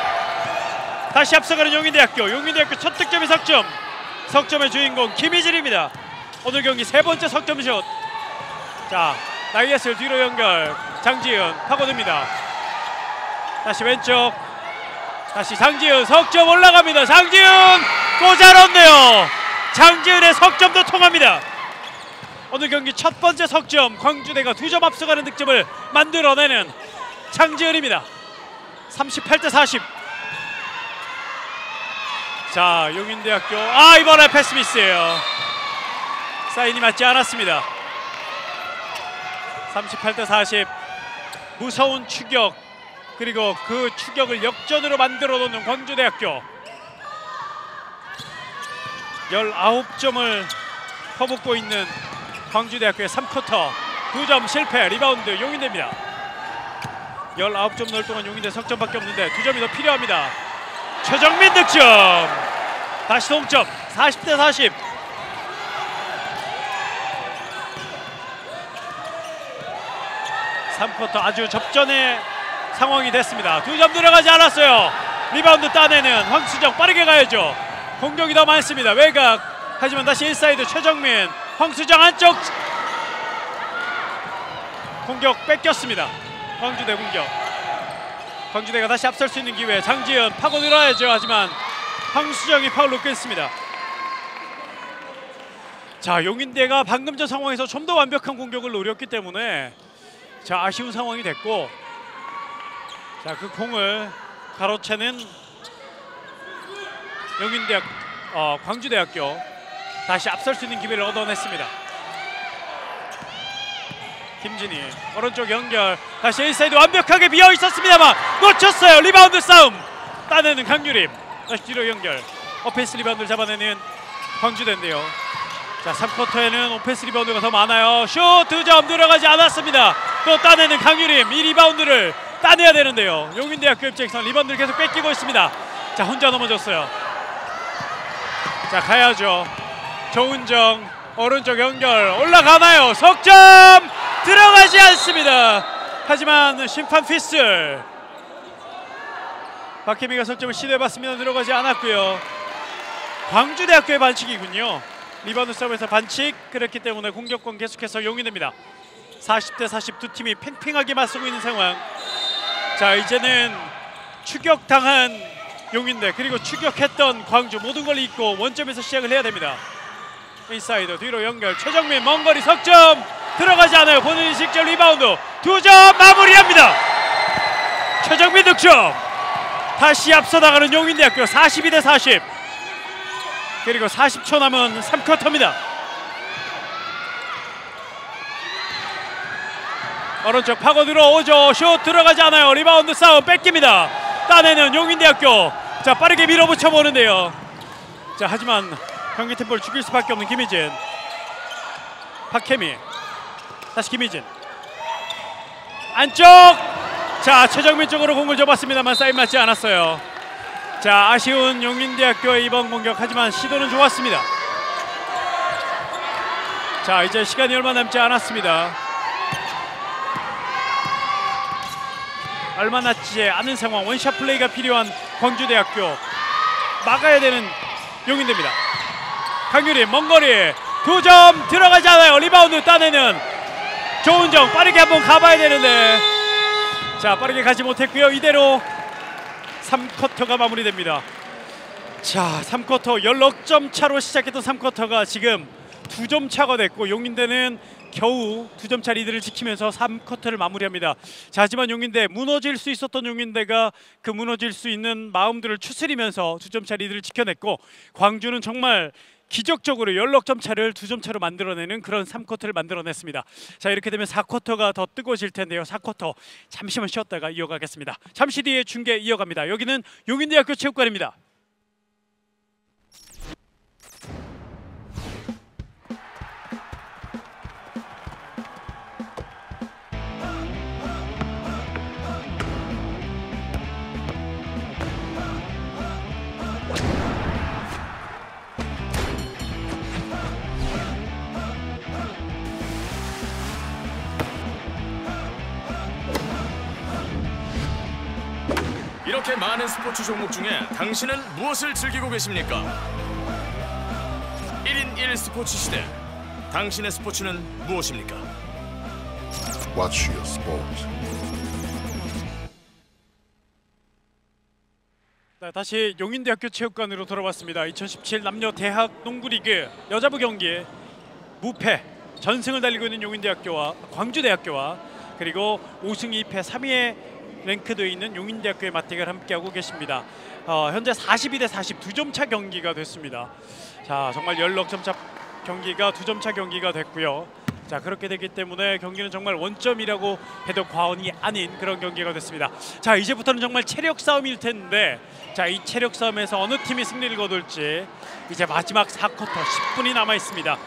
다시 앞서가는 용인대학교 첫 득점이 석점의 주인공 김희진입니다. 오늘 경기 세 번째 석점슛. 자, 나이에스 뒤로 연결 장지은 파고듭니다. 다시 왼쪽 다시 장지은 석점 올라갑니다. 장지은 꽂아넣네요. 장지은의 석점도 통합니다. 오늘 경기 첫 번째 석점, 광주대가 2점 앞서가는 득점을 만들어내는 장지은입니다. 38대40. 자, 용인대학교 이번에 패스 미스예요. 사인이 맞지 않았습니다. 38대40. 무서운 추격, 그리고 그 추격을 역전으로 만들어 놓는 광주대학교. 19점을 퍼붓고 있는 광주대학교의 3쿼터 2점 실패. 리바운드 용인대입니다. 19점 넣을 동안 용인대 석점밖에 없는데 2점이 더 필요합니다. 최정민 득점. 다시 동점 40대40. 아주 접전의 상황이 됐습니다. 2점 들어가지 않았어요. 리바운드 따내는 황수정. 빠르게 가야죠. 공격이 더 많습니다. 외곽. 하지만 다시 인사이드 최정민. 황수정 안쪽. 공격 뺏겼습니다. 광주대 공격. 광주대가 다시 앞설 수 있는 기회. 장지은 파고 들어야죠. 하지만 황수정이 파울로 끊습니다. 자, 용인대가 방금 전 상황에서 좀 더 완벽한 공격을 노렸기 때문에 자, 아쉬운 상황이 됐고, 자, 그 공을 가로채는 광주대학교 다시 앞설 수 있는 기회를 얻어냈습니다. 김진희 오른쪽 연결 다시 인사이드 완벽하게 비어 있었습니다만 놓쳤어요. 리바운드 싸움 따내는 강유림. 다시 뒤로 연결 오펜스 리바운드를 잡아내는 광주대인데요. 자, 3쿼터에는 오펜스 리바운드가 더 많아요. 슛 2점 들어가지 않았습니다. 또 따내는 강유림. 이 리바운드를 따내야 되는데요. 용인대학교 입장에서 리바운드를 계속 뺏기고 있습니다. 자, 혼자 넘어졌어요. 자, 가야죠. 조은정 오른쪽 연결 올라가나요? 석점 들어가지 않습니다. 하지만 심판 피슬. 박혜미가 석점을 시도해봤습니다. 들어가지 않았고요. 광주대학교의 반칙이군요. 리바운드 싸움에서 반칙. 그렇기 때문에 공격권 계속해서 용인됩니다. 40대40 두 팀이 팽팽하게 맞서고 있는 상황. 자, 이제는 추격당한 용인대 그리고 추격했던 광주 모든 걸 잊고 원점에서 시작을 해야 됩니다. 인사이드 뒤로 연결 최정민 먼거리 석점 들어가지 않아요. 본인이 직접 리바운드 2점 마무리합니다. 최정민 득점. 다시 앞서 나가는 용인대학교 42대40. 그리고 40초 남은 3쿼터입니다. 오른쪽 파고 들어오죠. 슛 들어가지 않아요. 리바운드 싸움 뺏깁니다. 따내는 용인대학교. 자, 빠르게 밀어붙여 보는데요. 자, 하지만 경기 템포를 죽일 수밖에 없는 김희진. 박혜미 다시 김희진 안쪽. 자, 최정민 쪽으로 공을 줘봤습니다만 사인 맞지 않았어요. 자, 아쉬운 용인대학교의 이번 공격. 하지만 시도는 좋았습니다. 자, 이제 시간이 얼마 남지 않았습니다. 얼마 남지 않은 상황. 원샷 플레이가 필요한 광주대학교. 막아야 되는 용인대입니다. 강유림 먼거리 2점 들어가지 않아요. 리바운드 따내는 조은정. 빠르게 한번 가봐야 되는데 자, 빠르게 가지 못했고요. 이대로 3쿼터가 마무리됩니다. 자, 3쿼터 16점 차로 시작했던 3쿼터가 지금 2점 차가 됐고 용인대는 겨우 2점 차 리드를 지키면서 3쿼터를 마무리합니다. 자, 하지만 용인대 무너질 수 있었던 용인대가 그 무너질 수 있는 마음들을 추스리면서 2점 차 리드를 지켜냈고 광주는 정말 기적적으로 16점 차를 2점 차로 만들어내는 그런 3쿼터를 만들어냈습니다. 자, 이렇게 되면 4쿼터가 더 뜨거워질 텐데요. 4쿼터 잠시만 쉬었다가 이어가겠습니다. 잠시 뒤에 중계 이어갑니다. 여기는 용인대학교 체육관입니다. 이렇게 많은 스포츠 종목 중에 당신은 무엇을 즐기고 계십니까? 1인 1 스포츠 시대. 당신의 스포츠는 무엇입니까? Watch your sport. 네, 다시 용인대학교 체육관으로 돌아왔습니다. 2017 남녀 대학 농구리그 여자부 경기 무패 전승을 달리고 있는 용인대학교와 광주대학교와 그리고 5승 2패 3위에 랭크되어 있는 용인대학교의 맞대결 함께하고 계십니다. 현재 42대 40 2점 차 경기가 됐습니다. 자, 정말 16점 차 경기가 2점 차 경기가 됐고요. 자, 그렇게 되기 때문에 경기는 정말 원점이라고 해도 과언이 아닌 그런 경기가 됐습니다. 자, 이제부터는 정말 체력 싸움일 텐데, 자, 이 체력 싸움에서 어느 팀이 승리를 거둘지 이제 마지막 4쿼터 10분이 남아 있습니다.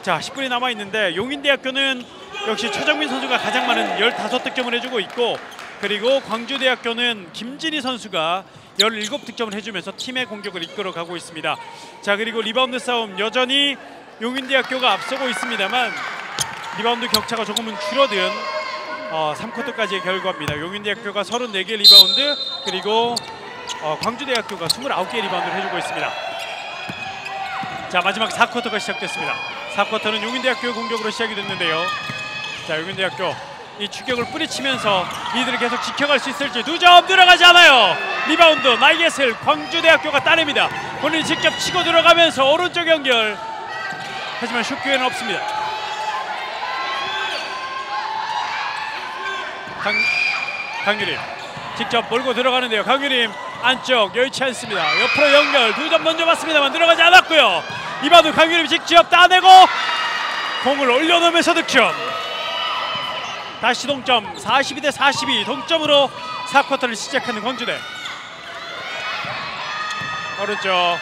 자, 10분이 남아 있는데 용인대학교는 역시 최정민 선수가 가장 많은 15득점을 해주고 있고, 그리고 광주대학교는 김진희 선수가 17득점을 해주면서 팀의 공격을 이끌어가고 있습니다. 자, 그리고 리바운드 싸움 여전히 용인대학교가 앞서고 있습니다만 리바운드 격차가 조금은 줄어든 3쿼터까지의 결과입니다. 용인대학교가 34개 리바운드, 그리고 광주대학교가 29개 리바운드를 해주고 있습니다. 자, 마지막 4쿼터가 시작됐습니다. 4쿼터는 용인대학교의 공격으로 시작이 됐는데요. 자, 용인대학교 이 추격을 뿌리치면서 리드를 계속 지켜갈 수 있을지. 2점 들어가지 않아요. 리바운드 나이겟을 광주대학교가 따냅니다. 본인이 직접 치고 들어가면서 오른쪽 연결. 하지만 슛 기회는 없습니다. 강유림 직접 몰고 들어가는데요. 강유림 안쪽 여의치 않습니다. 옆으로 연결 2점 먼저 맞습니다만 들어가지 않았고요. 이바도 강유림 직접 따내고 공을 올려놓으면서 득점. 다시 동점. 42대 42 동점으로 4쿼터를 시작하는 광주대. 오른쪽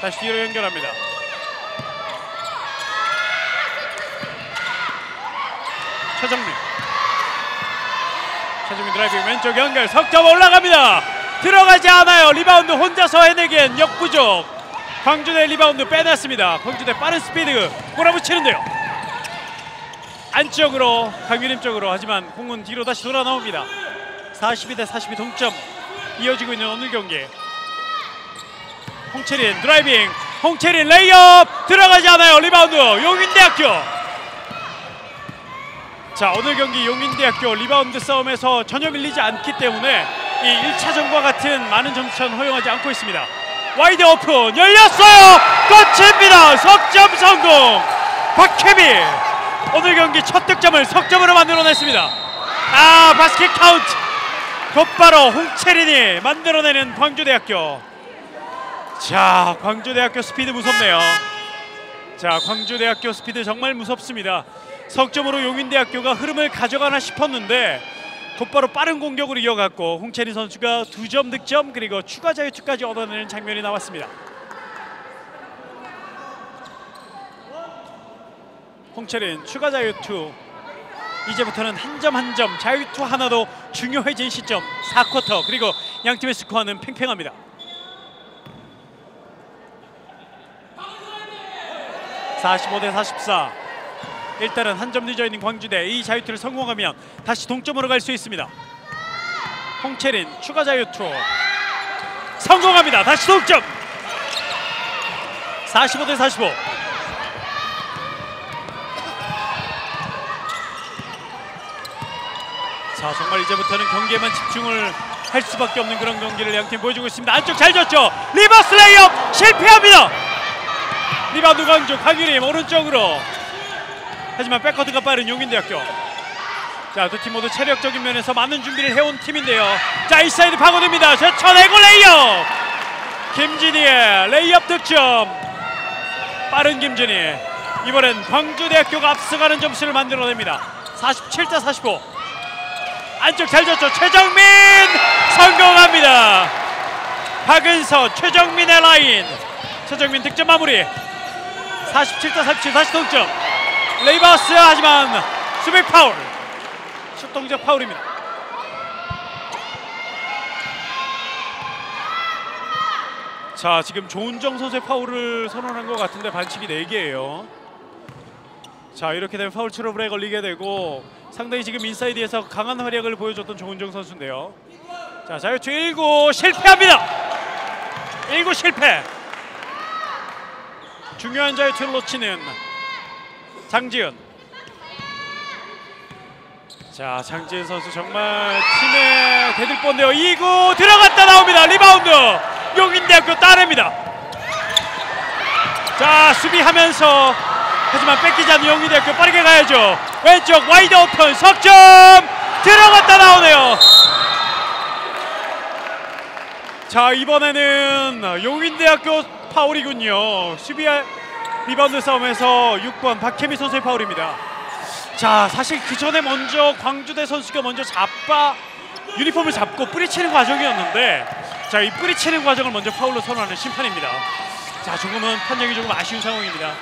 다시 뒤로 연결합니다. 최정민 드라이빙 왼쪽 연결 석점 올라갑니다. 들어가지 않아요. 리바운드 혼자서 해내기엔 역부족. 광주대 리바운드 빼냈습니다. 광주대 빠른 스피드 몰아붙이는데요. 안쪽으로 강유림 쪽으로. 하지만 공은 뒤로 다시 돌아 나옵니다. 42대 42 동점 이어지고 있는 오늘 경기. 홍채린 드라이빙, 홍채린 레이업 들어가지 않아요. 리바운드 용인대학교. 자, 오늘 경기 용인대학교 리바운드 싸움에서 전혀 밀리지 않기 때문에 이 1차전과 같은 많은 점수차는 허용하지 않고 있습니다. 와이드 오픈 열렸어요. 끝입니다. 석점 성공. 박혜미 오늘 경기 첫 득점을 석점으로 만들어냈습니다. 바스켓 카운트 곧바로 홍채린이 만들어내는 광주대학교. 자, 광주대학교 스피드 무섭네요. 자, 광주대학교 스피드 정말 무섭습니다. 석점으로 용인대학교가 흐름을 가져가나 싶었는데 곧바로 빠른 공격으로 이어갔고 홍채린 선수가 2점 득점 그리고 추가 자유투까지 얻어내는 장면이 나왔습니다. 홍채린 추가 자유투. 이제부터는 한 점 한 점 자유투 하나도 중요해진 시점 4쿼터. 그리고 양팀의 스코어는 팽팽합니다. (45대 44) 일단은 한 점 늦어 있는 광주대. 이 자유투를 성공하면 다시 동점으로 갈 수 있습니다. 홍채린 추가 자유투 성공합니다. 다시 동점. 45대 45. 자, 정말 이제부터는 경기에만 집중을 할 수밖에 없는 그런 경기를 양팀 보여주고 있습니다. 안쪽 잘 줬죠. 리버스 레이업 실패합니다. 리바운드 광주. 강유림 오른쪽으로. 하지만 백커트가 빠른 용인대학교. 자, 두 팀 모두 체력적인 면에서 많은 준비를 해온 팀인데요. 자, 이사이드 파고듭니다. 제쳐내고 레이업. 김진희의 레이업 득점. 빠른 김진희. 이번엔 광주대학교가 앞서가는 점수를 만들어냅니다. 47대 45. 안쪽 잘 줬죠. 최정민 성공합니다. 박은서 최정민의 라인. 최정민 득점 마무리. 47대 37 다시 동점. 레이버스 하지만 수비 파울. 슛 동작 파울입니다. 자, 지금 조은정 선수의 파울을 선언한 것 같은데 반칙이 4개예요. 자, 이렇게 되면 파울 트러블에 걸리게 되고 상당히 지금 인사이드에서 강한 활약을 보여줬던 조은정 선수인데요. 자, 자유투 1구 실패합니다. 1구 실패. 중요한 자유투를 놓치는 장지은. 자, 장지은 선수 정말 팀에 대들 뻔데요. 2구 들어갔다 나옵니다. 리바운드 용인대학교 따냅니다. 자, 수비하면서 하지만 뺏기지 않는 용인대학교 빠르게 가야죠. 왼쪽 와이드 오픈 석점 들어갔다 나오네요. 자, 이번에는 용인대학교 파울이군요. 수비 리바운드 싸움에서 6번 박혜미 선수의 파울입니다. 자, 사실 그 전에 먼저 광주대 선수가 먼저 유니폼을 잡고 뿌리치는 과정이었는데, 자, 이 뿌리치는 과정을 먼저 파울로 선언하는 심판입니다. 자, 조금은 판정이 조금 아쉬운 상황입니다.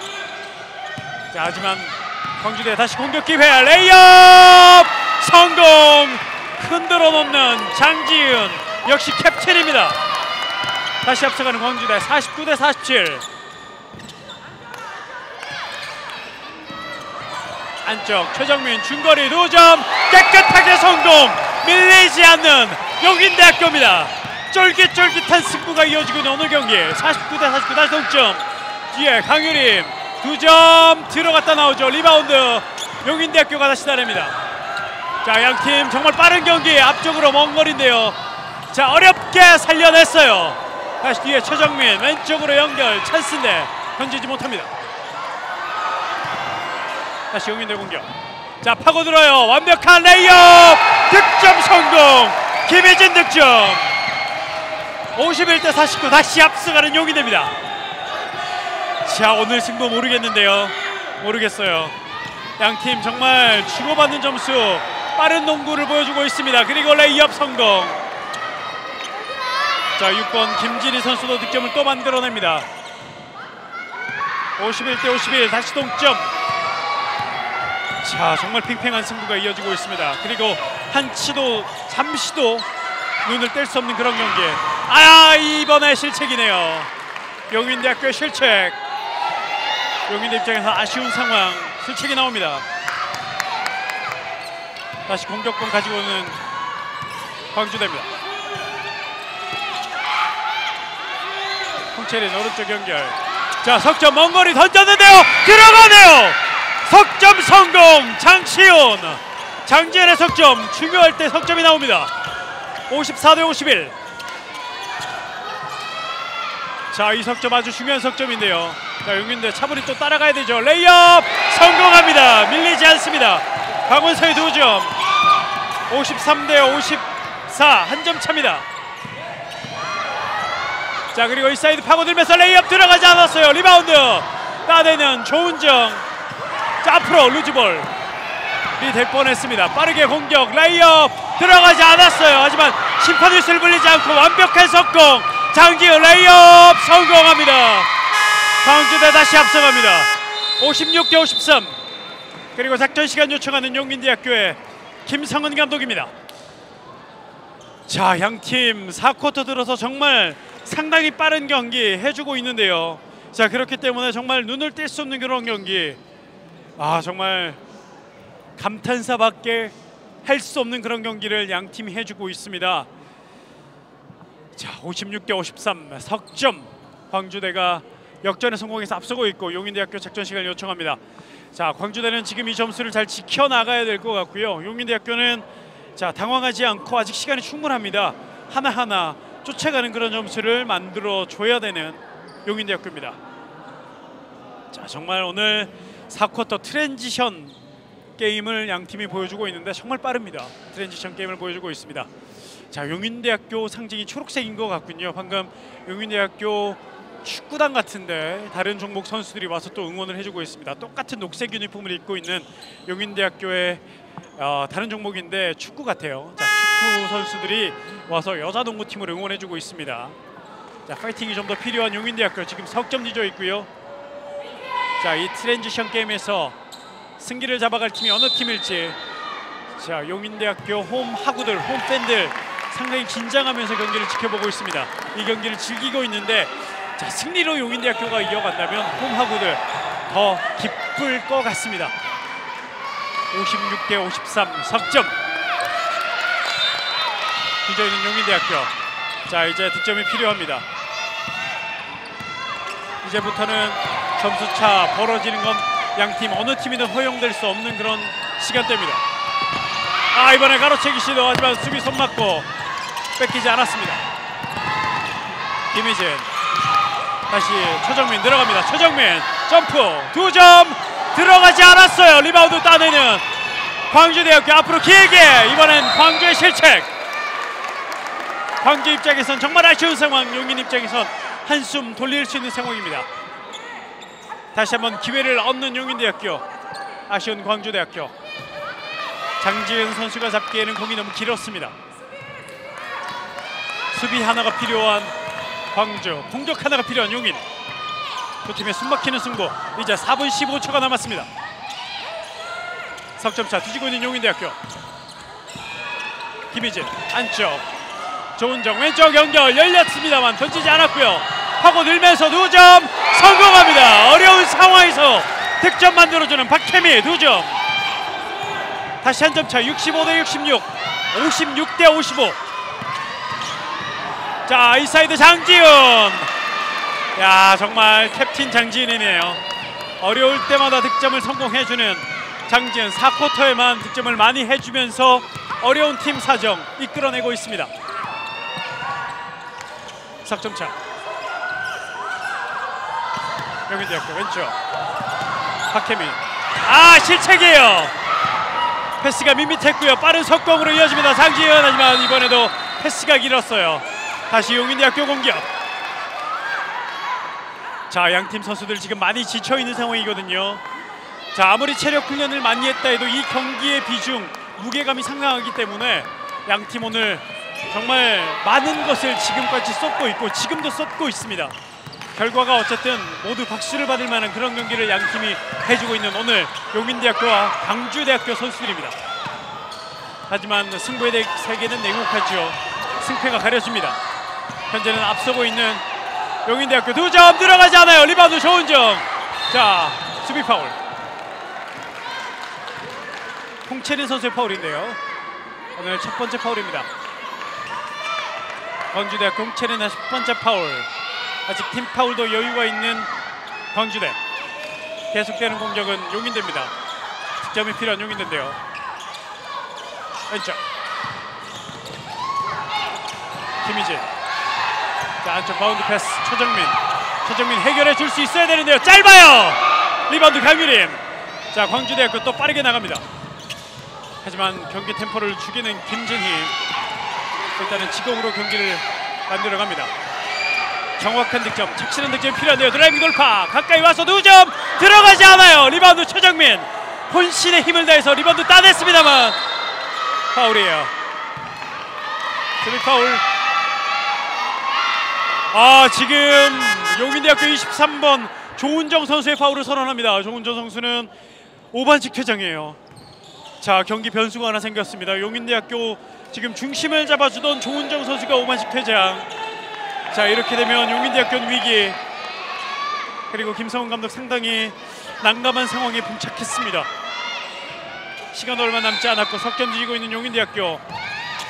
자, 하지만 광주대 다시 공격 기회. 레이업 성공. 흔들어 놓는 장지은 역시 캡틴입니다. 다시 앞서가는 광주대 49대 47. 안쪽 최정민 중거리 2점 깨끗하게 성공. 밀리지 않는 용인대학교입니다. 쫄깃쫄깃한 승부가 이어지고 있는 오늘 경기 49대 49 다시 동점. 뒤에 강유림 2점 들어갔다 나오죠. 리바운드 용인대학교가 다시 따냅니다. 자, 양팀 정말 빠른 경기. 앞쪽으로 먼 거리인데요. 자, 어렵게 살려냈어요. 다시 뒤에 최정민 왼쪽으로 연결 찬스인데 던지지 못합니다. 다시 용인대 공격. 자, 파고들어요. 완벽한 레이업 득점 성공. 김혜진 득점. 51대 49 다시 앞서가는 용인대입니다. 자, 오늘 승부 모르겠는데요. 모르겠어요. 양팀 정말 주고받는 점수 빠른 농구를 보여주고 있습니다. 그리고 레이업 성공. 자, 6번 김진희 선수도 득점을 또 만들어냅니다. 51대 51 다시 동점. 자, 정말 팽팽한 승부가 이어지고 있습니다. 그리고 한치도 잠시도 눈을 뗄 수 없는 그런 경기. 이번에 실책이네요. 용인대학교의 실책. 용인대 입장에서 아쉬운 상황. 실책이 나옵니다. 다시 공격권 가지고 오는 광주대입니다. 홍채린 오른쪽 연결. 자, 석점 먼 거리 던졌는데요. 들어가네요. 석점 성공. 장시훈. 장지현의 석점. 중요할 때 석점이 나옵니다. 54대 51. 자, 이 석점 아주 중요한 석점인데요. 자, 용인대 차분히 또 따라가야 되죠. 레이업 성공합니다. 밀리지 않습니다. 강원서의 2점. 53대 54 한 점 차입니다. 자, 그리고 이 사이드 파고들면서 레이업 들어가지 않았어요. 리바운드 따내는 조은정. 자, 앞으로 루즈볼이 될 뻔했습니다. 빠르게 공격. 레이업 들어가지 않았어요. 하지만 심판 휘슬 불리지 않고 완벽한 석공. 장지은 레이업 성공합니다. 광주대 다시 앞서갑니다. 56대 53. 그리고 작전 시간 요청하는 용인대학교의 김성은 감독입니다. 자, 양팀 4쿼터 들어서 정말 상당히 빠른 경기 해주고 있는데요. 자, 그렇기 때문에 정말 눈을 뗄 수 없는 그런 경기. 정말 감탄사밖에 할 수 없는 그런 경기를 양팀이 해주고 있습니다. 자, 56대 53 석점. 광주대가 역전에 성공해서 앞서고 있고 용인대학교 작전 시간을 요청합니다. 자, 광주대는 지금 이 점수를 잘 지켜나가야 될 것 같고요. 용인대학교는 자, 당황하지 않고 아직 시간이 충분합니다. 하나하나 쫓아가는 그런 점수를 만들어 줘야 되는 용인대학교입니다. 자, 정말 오늘 4쿼터 트랜지션 게임을 양팀이 보여주고 있는데 정말 빠릅니다. 트랜지션 게임을 보여주고 있습니다. 자, 용인대학교 상징이 초록색인 것 같군요. 방금 용인대학교 축구단 같은데 다른 종목 선수들이 와서 또 응원을 해주고 있습니다. 똑같은 녹색 유니폼을 입고 있는 용인대학교의 다른 종목인데 축구 같아요. 자, 축구 선수들이 와서 여자 농구팀을 응원해주고 있습니다. 자, 파이팅이 좀 더 필요한 용인대학교 지금 석점 뒤져 있고요. 자, 이 트랜지션 게임에서 승기를 잡아갈 팀이 어느 팀일지. 자, 용인대학교 홈 하구들, 홈 팬들 상당히 긴장하면서 경기를 지켜보고 있습니다. 이 경기를 즐기고 있는데, 자, 승리로 용인대학교가 이어간다면 홈 하구들 더 기쁠 것 같습니다. 56대 53 석점. 뒤져 있는 용인대학교. 자, 이제 득점이 필요합니다. 이제부터는 점수차 벌어지는 건 양팀 어느 팀이든 허용될 수 없는 그런 시간대입니다. 아, 이번에 가로채기 시도 하지만 수비 손 맞고 뺏기지 않았습니다. 김희진 다시 최정민 들어갑니다. 최정민 점프 2점 들어가지 않았어요. 리바운드 따내는 광주대학교. 앞으로 길게 이번엔 광주의 실책. 광주 입장에선 정말 아쉬운 상황. 용인 입장에선 한숨 돌릴 수 있는 상황입니다. 다시 한번 기회를 얻는 용인대학교. 아쉬운 광주대학교. 장지은 선수가 잡기에는 공이 너무 길었습니다. 수비 하나가 필요한 광주, 공격 하나가 필요한 용인. 두 팀의 숨막히는 승부. 이제 4분 15초가 남았습니다. 석점차 뒤지고 있는 용인대학교. 김희진 안쪽, 조은정 왼쪽 연결 열렸습니다만 던지지 않았고요. 파고들면서 2점 성공합니다. 어려운 상황에서 득점 만들어주는 박혜미 2점. 다시 한 점차 65대 66, 56대 55. 자, 이사이드 장지은. 야, 정말 캡틴 장지은이네요. 어려울 때마다 득점을 성공해주는 장지은. 4쿼터에만 득점을 많이 해주면서 어려운 팀 사정 이끌어내고 있습니다. 석점차 용인대학교 왼쪽 박혜민. 아, 실책이에요. 패스가 밋밋했고요. 빠른 속공으로 이어집니다. 장지은. 하지만 이번에도 패스가 길었어요. 다시 용인대학교 공격. 자, 양팀 선수들 지금 많이 지쳐있는 상황이거든요. 자, 아무리 체력 훈련을 많이 했다 해도 이 경기의 비중, 무게감이 상당하기 때문에 양팀 오늘 정말 많은 것을 지금까지 쏟고 있고 지금도 쏟고 있습니다. 결과가 어쨌든 모두 박수를 받을 만한 그런 경기를 양팀이 해주고 있는 오늘 용인대학교와 광주대학교 선수들입니다. 하지만 승부의 세계는 냉혹하죠. 승패가 가려집니다. 현재는 앞서고 있는 용인대학교. 2점 들어가지 않아요. 리바운드 조은정. 자, 수비 파울. 홍채린 선수의 파울인데요. 오늘 첫 번째 파울입니다. 광주대학교 홍채린의 첫 번째 파울. 아직 팀 파울도 여유가 있는 광주대. 계속되는 공격은 용인대입니다. 득점이 필요한 용인대인데요. 왼쪽 김희진. 자, 안쪽 바운드 패스 최정민. 최정민 해결해 줄 수 있어야 되는데요. 짧아요. 리바운드 강유림. 자, 광주대학교 또 빠르게 나갑니다. 하지만 경기 템포를 죽이는 김진희. 일단은 지공으로 경기를 만들어갑니다. 정확한 득점, 착실한 득점이 필요한데요. 드라이빙 돌파 가까이 와서 2점 들어가지 않아요. 리바운드 최정민. 혼신의 힘을 다해서 리바운드 따냈습니다만 파울이에요. 수비 파울. 아, 지금 용인대학교 23번 조은정 선수의 파울을 선언합니다. 조은정 선수는 5반칙 퇴장이에요. 자, 경기 변수가 하나 생겼습니다. 용인대학교 지금 중심을 잡아주던 조은정 선수가 5반칙 퇴장. 자, 이렇게 되면 용인대학교는 위기. 그리고 김성훈 감독 상당히 난감한 상황에 봉착했습니다. 시간 얼마 남지 않았고 석점 뒤지고 있는 용인대학교.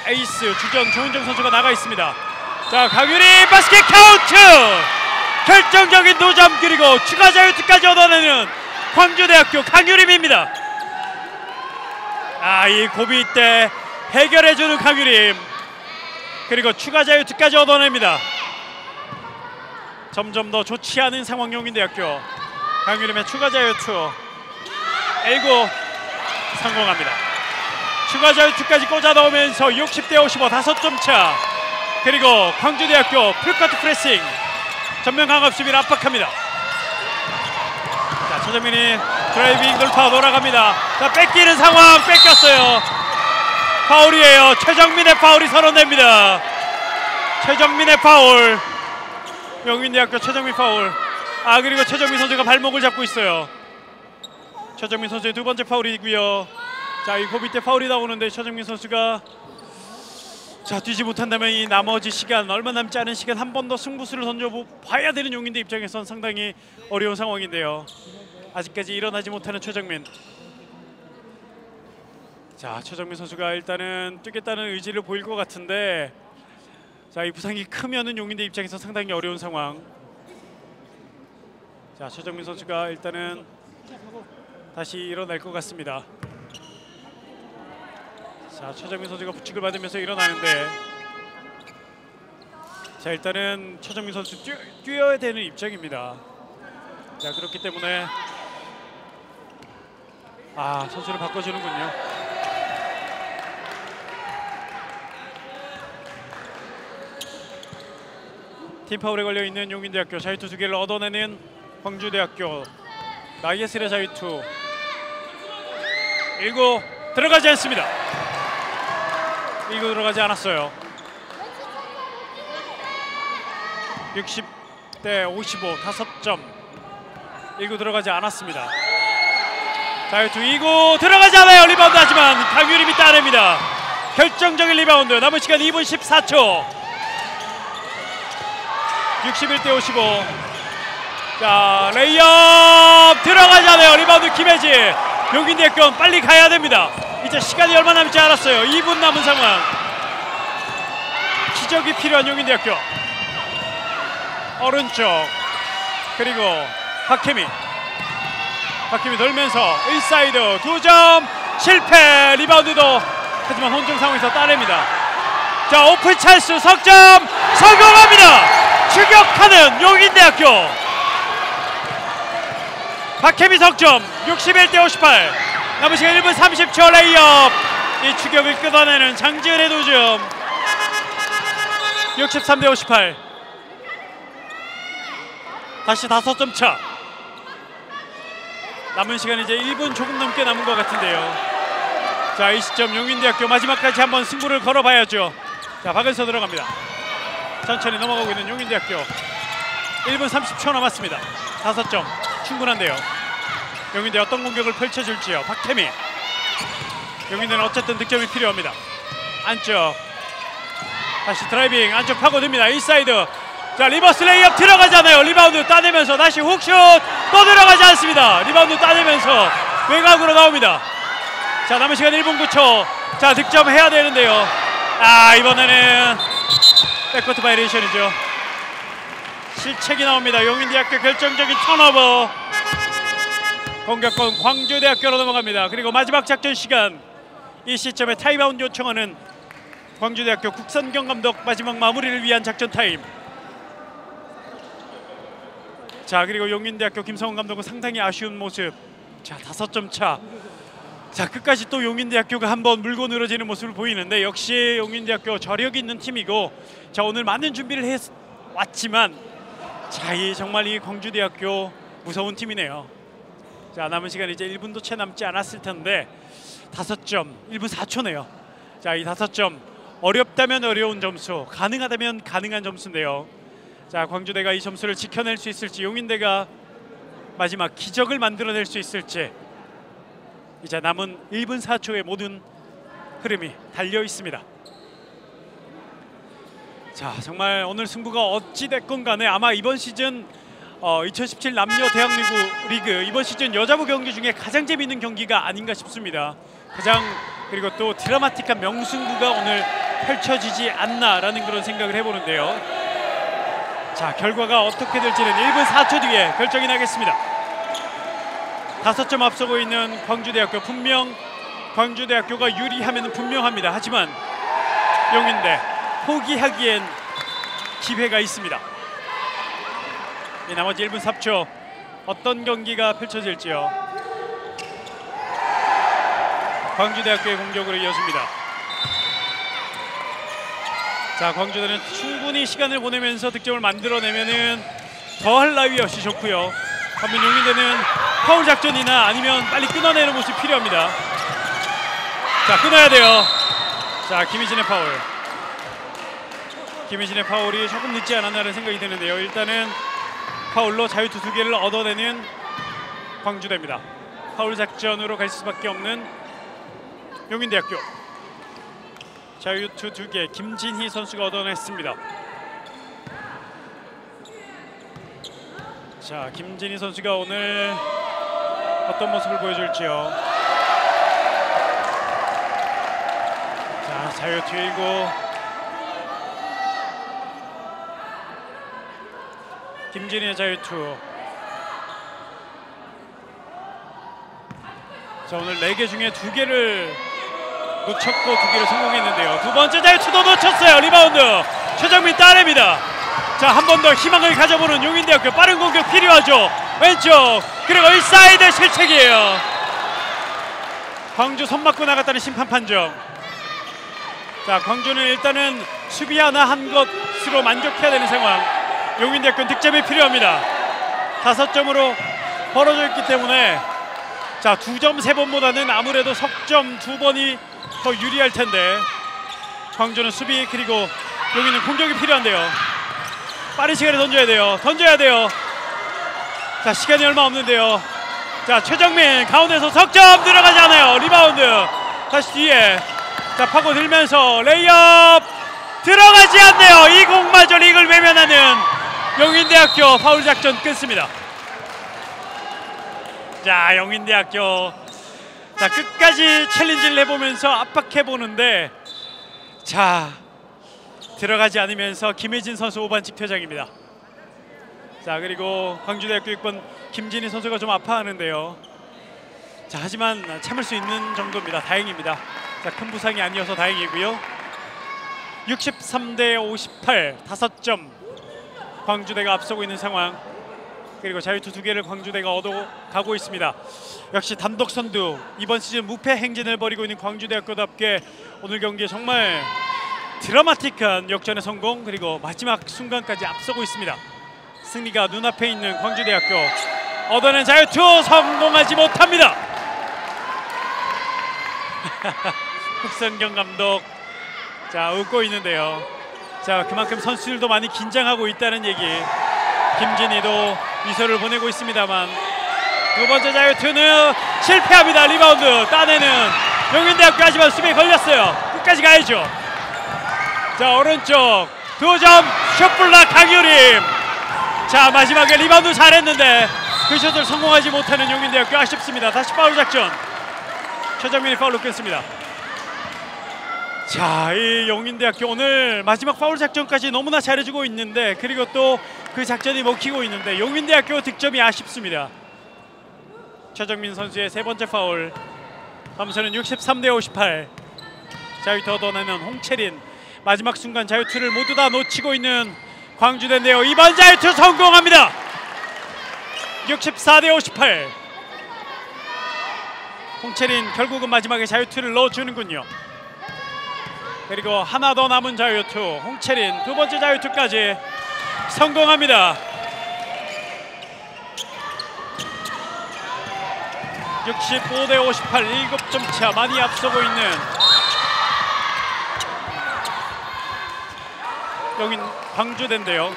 에이스 주전 조은정 선수가 나가 있습니다. 자, 강유리 바스켓 카운트. 결정적인 2점 그리고 추가 자유투까지 얻어내는 광주대학교 강유림입니다. 아, 이 고비 때 해결해주는 강유림. 그리고 추가 자유투까지 얻어냅니다. 점점 더 좋지 않은 상황 용인대학교. 강유림의 추가 자유투 1구 성공합니다. 추가 자유투까지 꽂아 넣으면서 60대 55 5점 차. 그리고 광주대학교 풀커트 프레싱 전면 강압 수비를 압박합니다. 자, 최정민이 드라이빙 돌파 돌아갑니다. 자, 뺏기는 상황. 뺏겼어요. 파울이에요. 최정민의 파울이 선언됩니다. 최정민의 파울. 용인대학교 최정민 파울. 아, 그리고 최정민 선수가 발목을 잡고 있어요. 최정민 선수의 2번째 파울이고요. 자, 이 고비 때 파울이 나오는데 최정민 선수가 자, 뛰지 못한다면 이 나머지 시간, 얼마 남지 않은 시간 한 번 더 승부수를 던져봐야 되는 용인대 입장에선 상당히 어려운 상황인데요. 아직까지 일어나지 못하는 최정민. 자, 최정민 선수가 일단은 뛰겠다는 의지를 보일 것 같은데, 자, 이 부상이 크면은 용인대 입장에서 상당히 어려운 상황. 자, 최정민 선수가 일단은 다시 일어날 것 같습니다. 자, 최정민 선수가 부축을 받으면서 일어나는데, 자, 일단은 최정민 선수 뛰어야 되는 입장입니다. 자, 그렇기 때문에 선수를 바꿔주는군요. 팀 파울에 걸려 있는 용인대학교, 자유투 2개를 얻어내는 광주대학교. 나이에슬의 자유투 1구 들어가지 않습니다. 1구 들어가지 않았어요. 60대 55, 5점. 1구 들어가지 않았습니다. 자유투 2구 들어가지 않아요. 리바운드 하지만 강유림이 따냅니다. 결정적인 리바운드. 남은 시간 2분 14초. 61대 55. 자, 레이업 들어가지 않아요. 리바운드 김혜지. 용인대학교 빨리 가야 됩니다. 이제 시간이 얼마 남지 않았어요. 2분 남은 상황. 기적이 필요한 용인대학교. 오른쪽 그리고 박혜미 돌면서 인사이드 2점 실패. 리바운드도 하지만 혼종 상황에서 따냅니다. 자, 오픈 찬스 석점 성공합니다. 추격하는 용인대학교. 박혜미 석점 61대 58. 남은 시간 1분 30초. 레이업. 이 추격을 끊어내는 장지은의 2점. 63대 58. 다시 5점 차. 남은 시간 이제 1분 조금 넘게 남은 것 같은데요. 자, 이 시점 용인대학교 마지막까지 한번 승부를 걸어봐야죠. 자, 박은서 들어갑니다. 천천히 넘어가고 있는 용인대학교. 1분 30초 남았습니다. 5점 충분한데요. 용인대 어떤 공격을 펼쳐줄지요. 박혜미. 용인대는 어쨌든 득점이 필요합니다. 안쪽 다시 드라이빙 안쪽 파고듭니다. 인사이드. 자, 리버스 레이업 들어가잖아요. 리바운드 따내면서 다시 훅슛 또 들어가지 않습니다. 리바운드 따내면서 외곽으로 나옵니다. 자, 남은 시간 1분 9초. 자, 득점해야 되는데요. 이번에는 백코트 바이레이션이죠. 실책이 나옵니다. 용인대학교 결정적인 턴오버. 공격권 광주대학교로 넘어갑니다. 그리고 마지막 작전 시간. 이 시점에 타임아웃 요청하는 광주대학교 국선경 감독. 마지막 마무리를 위한 작전 타임. 자, 그리고 용인대학교 김성훈 감독은 상당히 아쉬운 모습. 자, 5점 차. 자, 끝까지 또 용인대학교가 한번 물고 늘어지는 모습을 보이는데, 역시 용인대학교 저력이 있는 팀이고, 자, 오늘 많은 준비를 해왔지만, 자, 정말 이 광주대학교 무서운 팀이네요. 자, 남은 시간 이제 1분도 채 남지 않았을 텐데 5점, 1분 4초네요. 자, 이 5점 어렵다면 어려운 점수, 가능하다면 가능한 점수인데요. 자, 광주대가 이 점수를 지켜낼 수 있을지, 용인대가 마지막 기적을 만들어낼 수 있을지, 이제 남은 1분 4초의 모든 흐름이 달려 있습니다. 자, 정말 오늘 승부가 어찌됐건 간에 아마 이번 시즌 2017 남녀 대학리그 이번 시즌 여자부 경기 중에 가장 재미있는 경기가 아닌가 싶습니다. 그리고 또 드라마틱한 명승부가 오늘 펼쳐지지 않나라는 그런 생각을 해보는데요. 자, 결과가 어떻게 될지는 1분 4초 뒤에 결정이 나겠습니다. 5점 앞서고 있는 광주대학교. 분명 광주대학교가 유리하면 분명합니다. 하지만 용인대 포기하기엔 기회가 있습니다. 이 나머지 1분 3초 어떤 경기가 펼쳐질지요. 광주대학교의 공격으로 이어집니다. 자, 광주대는 충분히 시간을 보내면서 득점을 만들어내면은 더할 나위 없이 좋고요. 한번 용인대는 파울 작전이나 아니면 빨리 끊어내는 모습이 필요합니다. 자, 끊어야 돼요. 자, 김희진의 파울. 김희진의 파울이 조금 늦지 않았나라는 생각이 드는데요. 일단은 파울로 자유투 2개를 얻어내는 광주대입니다. 파울 작전으로 갈 수밖에 없는 용인대학교. 자유투 2개 김진희 선수가 얻어냈습니다. 자, 김진희 선수가 오늘 어떤 모습을 보여줄지요. 자유투 1구. 김진희의 자유투. 자, 오늘 4개 중에 2개를 놓쳤고 2개를 성공했는데요. 두 번째 자유투도 놓쳤어요. 리바운드 최정민 따냅니다. 자, 한 번 더 희망을 가져보는 용인대학교. 빠른 공격 필요하죠. 왼쪽 그리고 인사이드 실책이에요. 광주 손 맞고 나갔다는 심판 판정. 자, 광주는 일단은 수비 하나 한 것으로 만족해야 되는 상황. 용인대학교는 득점이 필요합니다. 5점으로 벌어져 있기 때문에 자, 2점 3번보다는 아무래도 석점 2번이 더 유리할 텐데 광주는 수비 그리고 용인은 공격이 필요한데요. 빠른 시간에 던져야 돼요. 던져야 돼요. 자, 시간이 얼마 없는데요. 자, 최정민 가운데서 석점 들어가지 않아요. 리바운드 다시 뒤에. 자, 파고들면서 레이업 들어가지 않네요. 이 공마저 리그를 외면하는 용인대학교. 파울 작전 끊습니다. 자, 용인대학교 자, 끝까지 챌린지를 해보면서 압박해보는데 자, 들어가지 않으면서 김혜진 선수 5반칙 퇴장입니다. 자, 그리고 광주대학교 6번 김진희 선수가 좀 아파하는데요. 자, 하지만 참을 수 있는 정도입니다. 다행입니다. 자, 큰 부상이 아니어서 다행이고요. 63대 58 5점 광주대가 앞서고 있는 상황. 그리고 자유투 2개를 광주대가 얻어가고 있습니다. 역시 단독 선두 이번 시즌 무패 행진을 벌이고 있는 광주대학교답게 오늘 경기에 정말 드라마틱한 역전의 성공 그리고 마지막 순간까지 앞서고 있습니다. 승리가 눈앞에 있는 광주대학교. 얻어낸 자유투 성공하지 못합니다. 흑선경 감독 자, 웃고 있는데요. 자, 그만큼 선수들도 많이 긴장하고 있다는 얘기. 김진희도 미소를 보내고 있습니다만 두 번째 자유투는 실패합니다. 리바운드 따내는 용인대학교. 하지만 수비에 걸렸어요. 끝까지 가야죠. 자, 오른쪽 2점 슛블락 강유림. 자, 마지막에 리바운드 잘했는데 그 슛을 성공하지 못하는 용인대학교. 아쉽습니다. 다시 파울 작전. 최정민이 파울로 끊습니다. 자, 이 용인대학교 오늘 마지막 파울 작전까지 너무나 잘해주고 있는데 그리고 또 그 작전이 먹히고 있는데 용인대학교 득점이 아쉽습니다. 최정민 선수의 3번째 파울. 점수는 63대 58. 자유투 얻어내는 홍채린. 마지막 순간 자유투를 모두 다 놓치고 있는 광주대인데요. 이번 자유투 성공합니다. 64대 58. 홍채린 결국은 마지막에 자유투를 넣어주는군요. 그리고 하나 더 남은 자유투. 홍채린 2번째 자유투까지 성공합니다. 65대 58 7점 차 많이 앞서고 있는 여긴 광주대인데요.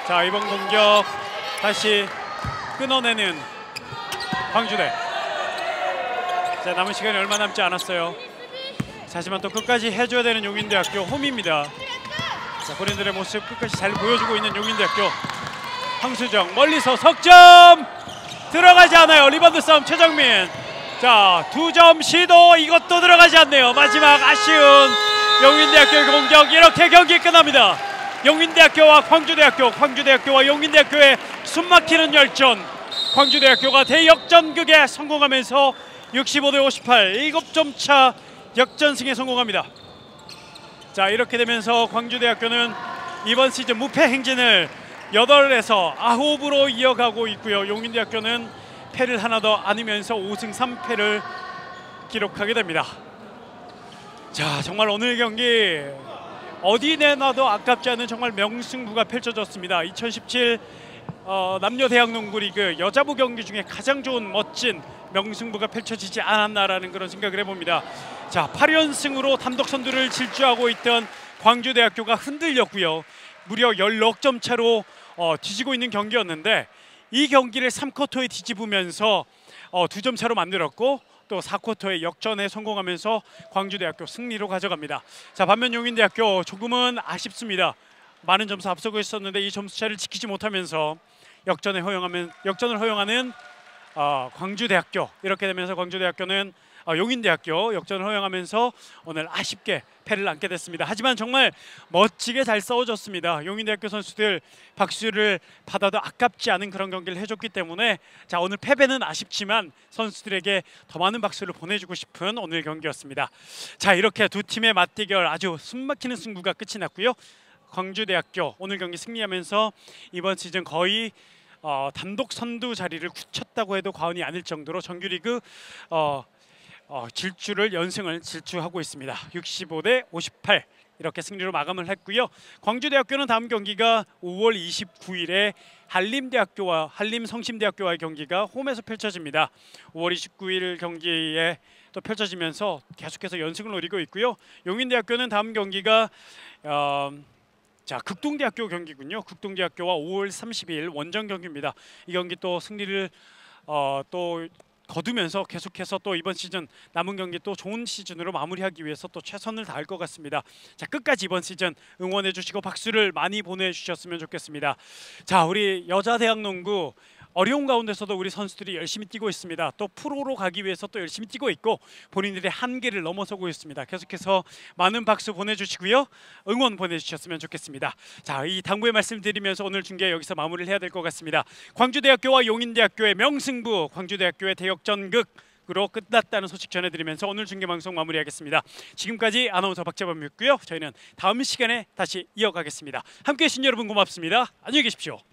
자, 이번 공격 다시 끊어내는 광주대. 자, 남은 시간이 얼마 남지 않았어요. 하지만 또 끝까지 해줘야 되는 용인대학교. 홈입니다. 자, 본인들의 모습 끝까지 잘 보여주고 있는 용인대학교. 황수정 멀리서 석점 들어가지 않아요. 리바운드 싸움 최정민. 자, 2점 시도. 이것도 들어가지 않네요. 마지막 아쉬운 용인대학교의 공격. 이렇게 경기 끝납니다. 용인대학교와 광주대학교, 광주대학교와 용인대학교의 숨막히는 열전. 광주대학교가 대역전극에 성공하면서 65대 58 7점 차 역전승에 성공합니다. 자, 이렇게 되면서 광주대학교는 이번 시즌 무패 행진을 8에서 9으로 이어가고 있고요. 용인대학교는 패를 하나 더 안으면서 5승 3패를 기록하게 됩니다. 자, 정말 오늘 경기 어디 내놔도 아깝지 않은 정말 명승부가 펼쳐졌습니다. 2017 남녀 대학농구 리그 여자부 경기 중에 가장 좋은 멋진 명승부가 펼쳐지지 않았나라는 그런 생각을 해봅니다. 자, 8연승으로 단독 선두를 질주하고 있던 광주대학교가 흔들렸고요. 무려 16점 차로 뒤지고 있는 경기였는데 이 경기를 3쿼터에 뒤집으면서 2점 차로 만들었고 또 4쿼터에 역전에 성공하면서 광주대학교 승리로 가져갑니다. 자, 반면 용인대학교 조금은 아쉽습니다. 많은 점수 앞서고 있었는데 이 점수차를 지키지 못하면서 역전을 허용하는 광주대학교. 이렇게 되면서 광주대학교는 용인대학교 역전을 허용하면서 오늘 아쉽게 패를 안게 됐습니다. 하지만 정말 멋지게 잘 싸워줬습니다. 용인대학교 선수들 박수를 받아도 아깝지 않은 그런 경기를 해줬기 때문에 자, 오늘 패배는 아쉽지만 선수들에게 더 많은 박수를 보내주고 싶은 오늘 경기였습니다. 자, 이렇게 두 팀의 맞대결 아주 숨막히는 승부가 끝이 났고요. 광주대학교 오늘 경기 승리하면서 이번 시즌 거의 단독 선두 자리를 굳혔다고 해도 과언이 아닐 정도로 정규리그 질주를 연승을 질주하고 있습니다. 65대 58 이렇게 승리로 마감을 했고요. 광주대학교는 다음 경기가 5월 29일에 한림대학교와 한림성심대학교와의 경기가 홈에서 펼쳐집니다. 5월 29일 경기에 또 펼쳐지면서 계속해서 연승을 노리고 있고요. 용인대학교는 다음 경기가 자, 극동대학교 경기군요. 극동대학교와 5월 30일 원정 경기입니다. 이 경기 또 승리를 또 거두면서 계속해서 또 이번 시즌 남은 경기 또 좋은 시즌으로 마무리하기 위해서 또 최선을 다할 것 같습니다. 자, 끝까지 이번 시즌 응원해 주시고 박수를 많이 보내주셨으면 좋겠습니다. 자, 우리 여자 대학농구 어려운 가운데서도 우리 선수들이 열심히 뛰고 있습니다. 또 프로로 가기 위해서 또 열심히 뛰고 있고 본인들의 한계를 넘어서고 있습니다. 계속해서 많은 박수 보내주시고요. 응원 보내주셨으면 좋겠습니다. 자, 이 당부의 말씀드리면서 오늘 중계 여기서 마무리를 해야 될 것 같습니다. 광주대학교와 용인대학교의 명승부, 광주대학교의 대역전극으로 끝났다는 소식 전해드리면서 오늘 중계 방송 마무리하겠습니다. 지금까지 아나운서 박재범이었고요. 저희는 다음 시간에 다시 이어가겠습니다. 함께해 주신 여러분 고맙습니다. 안녕히 계십시오.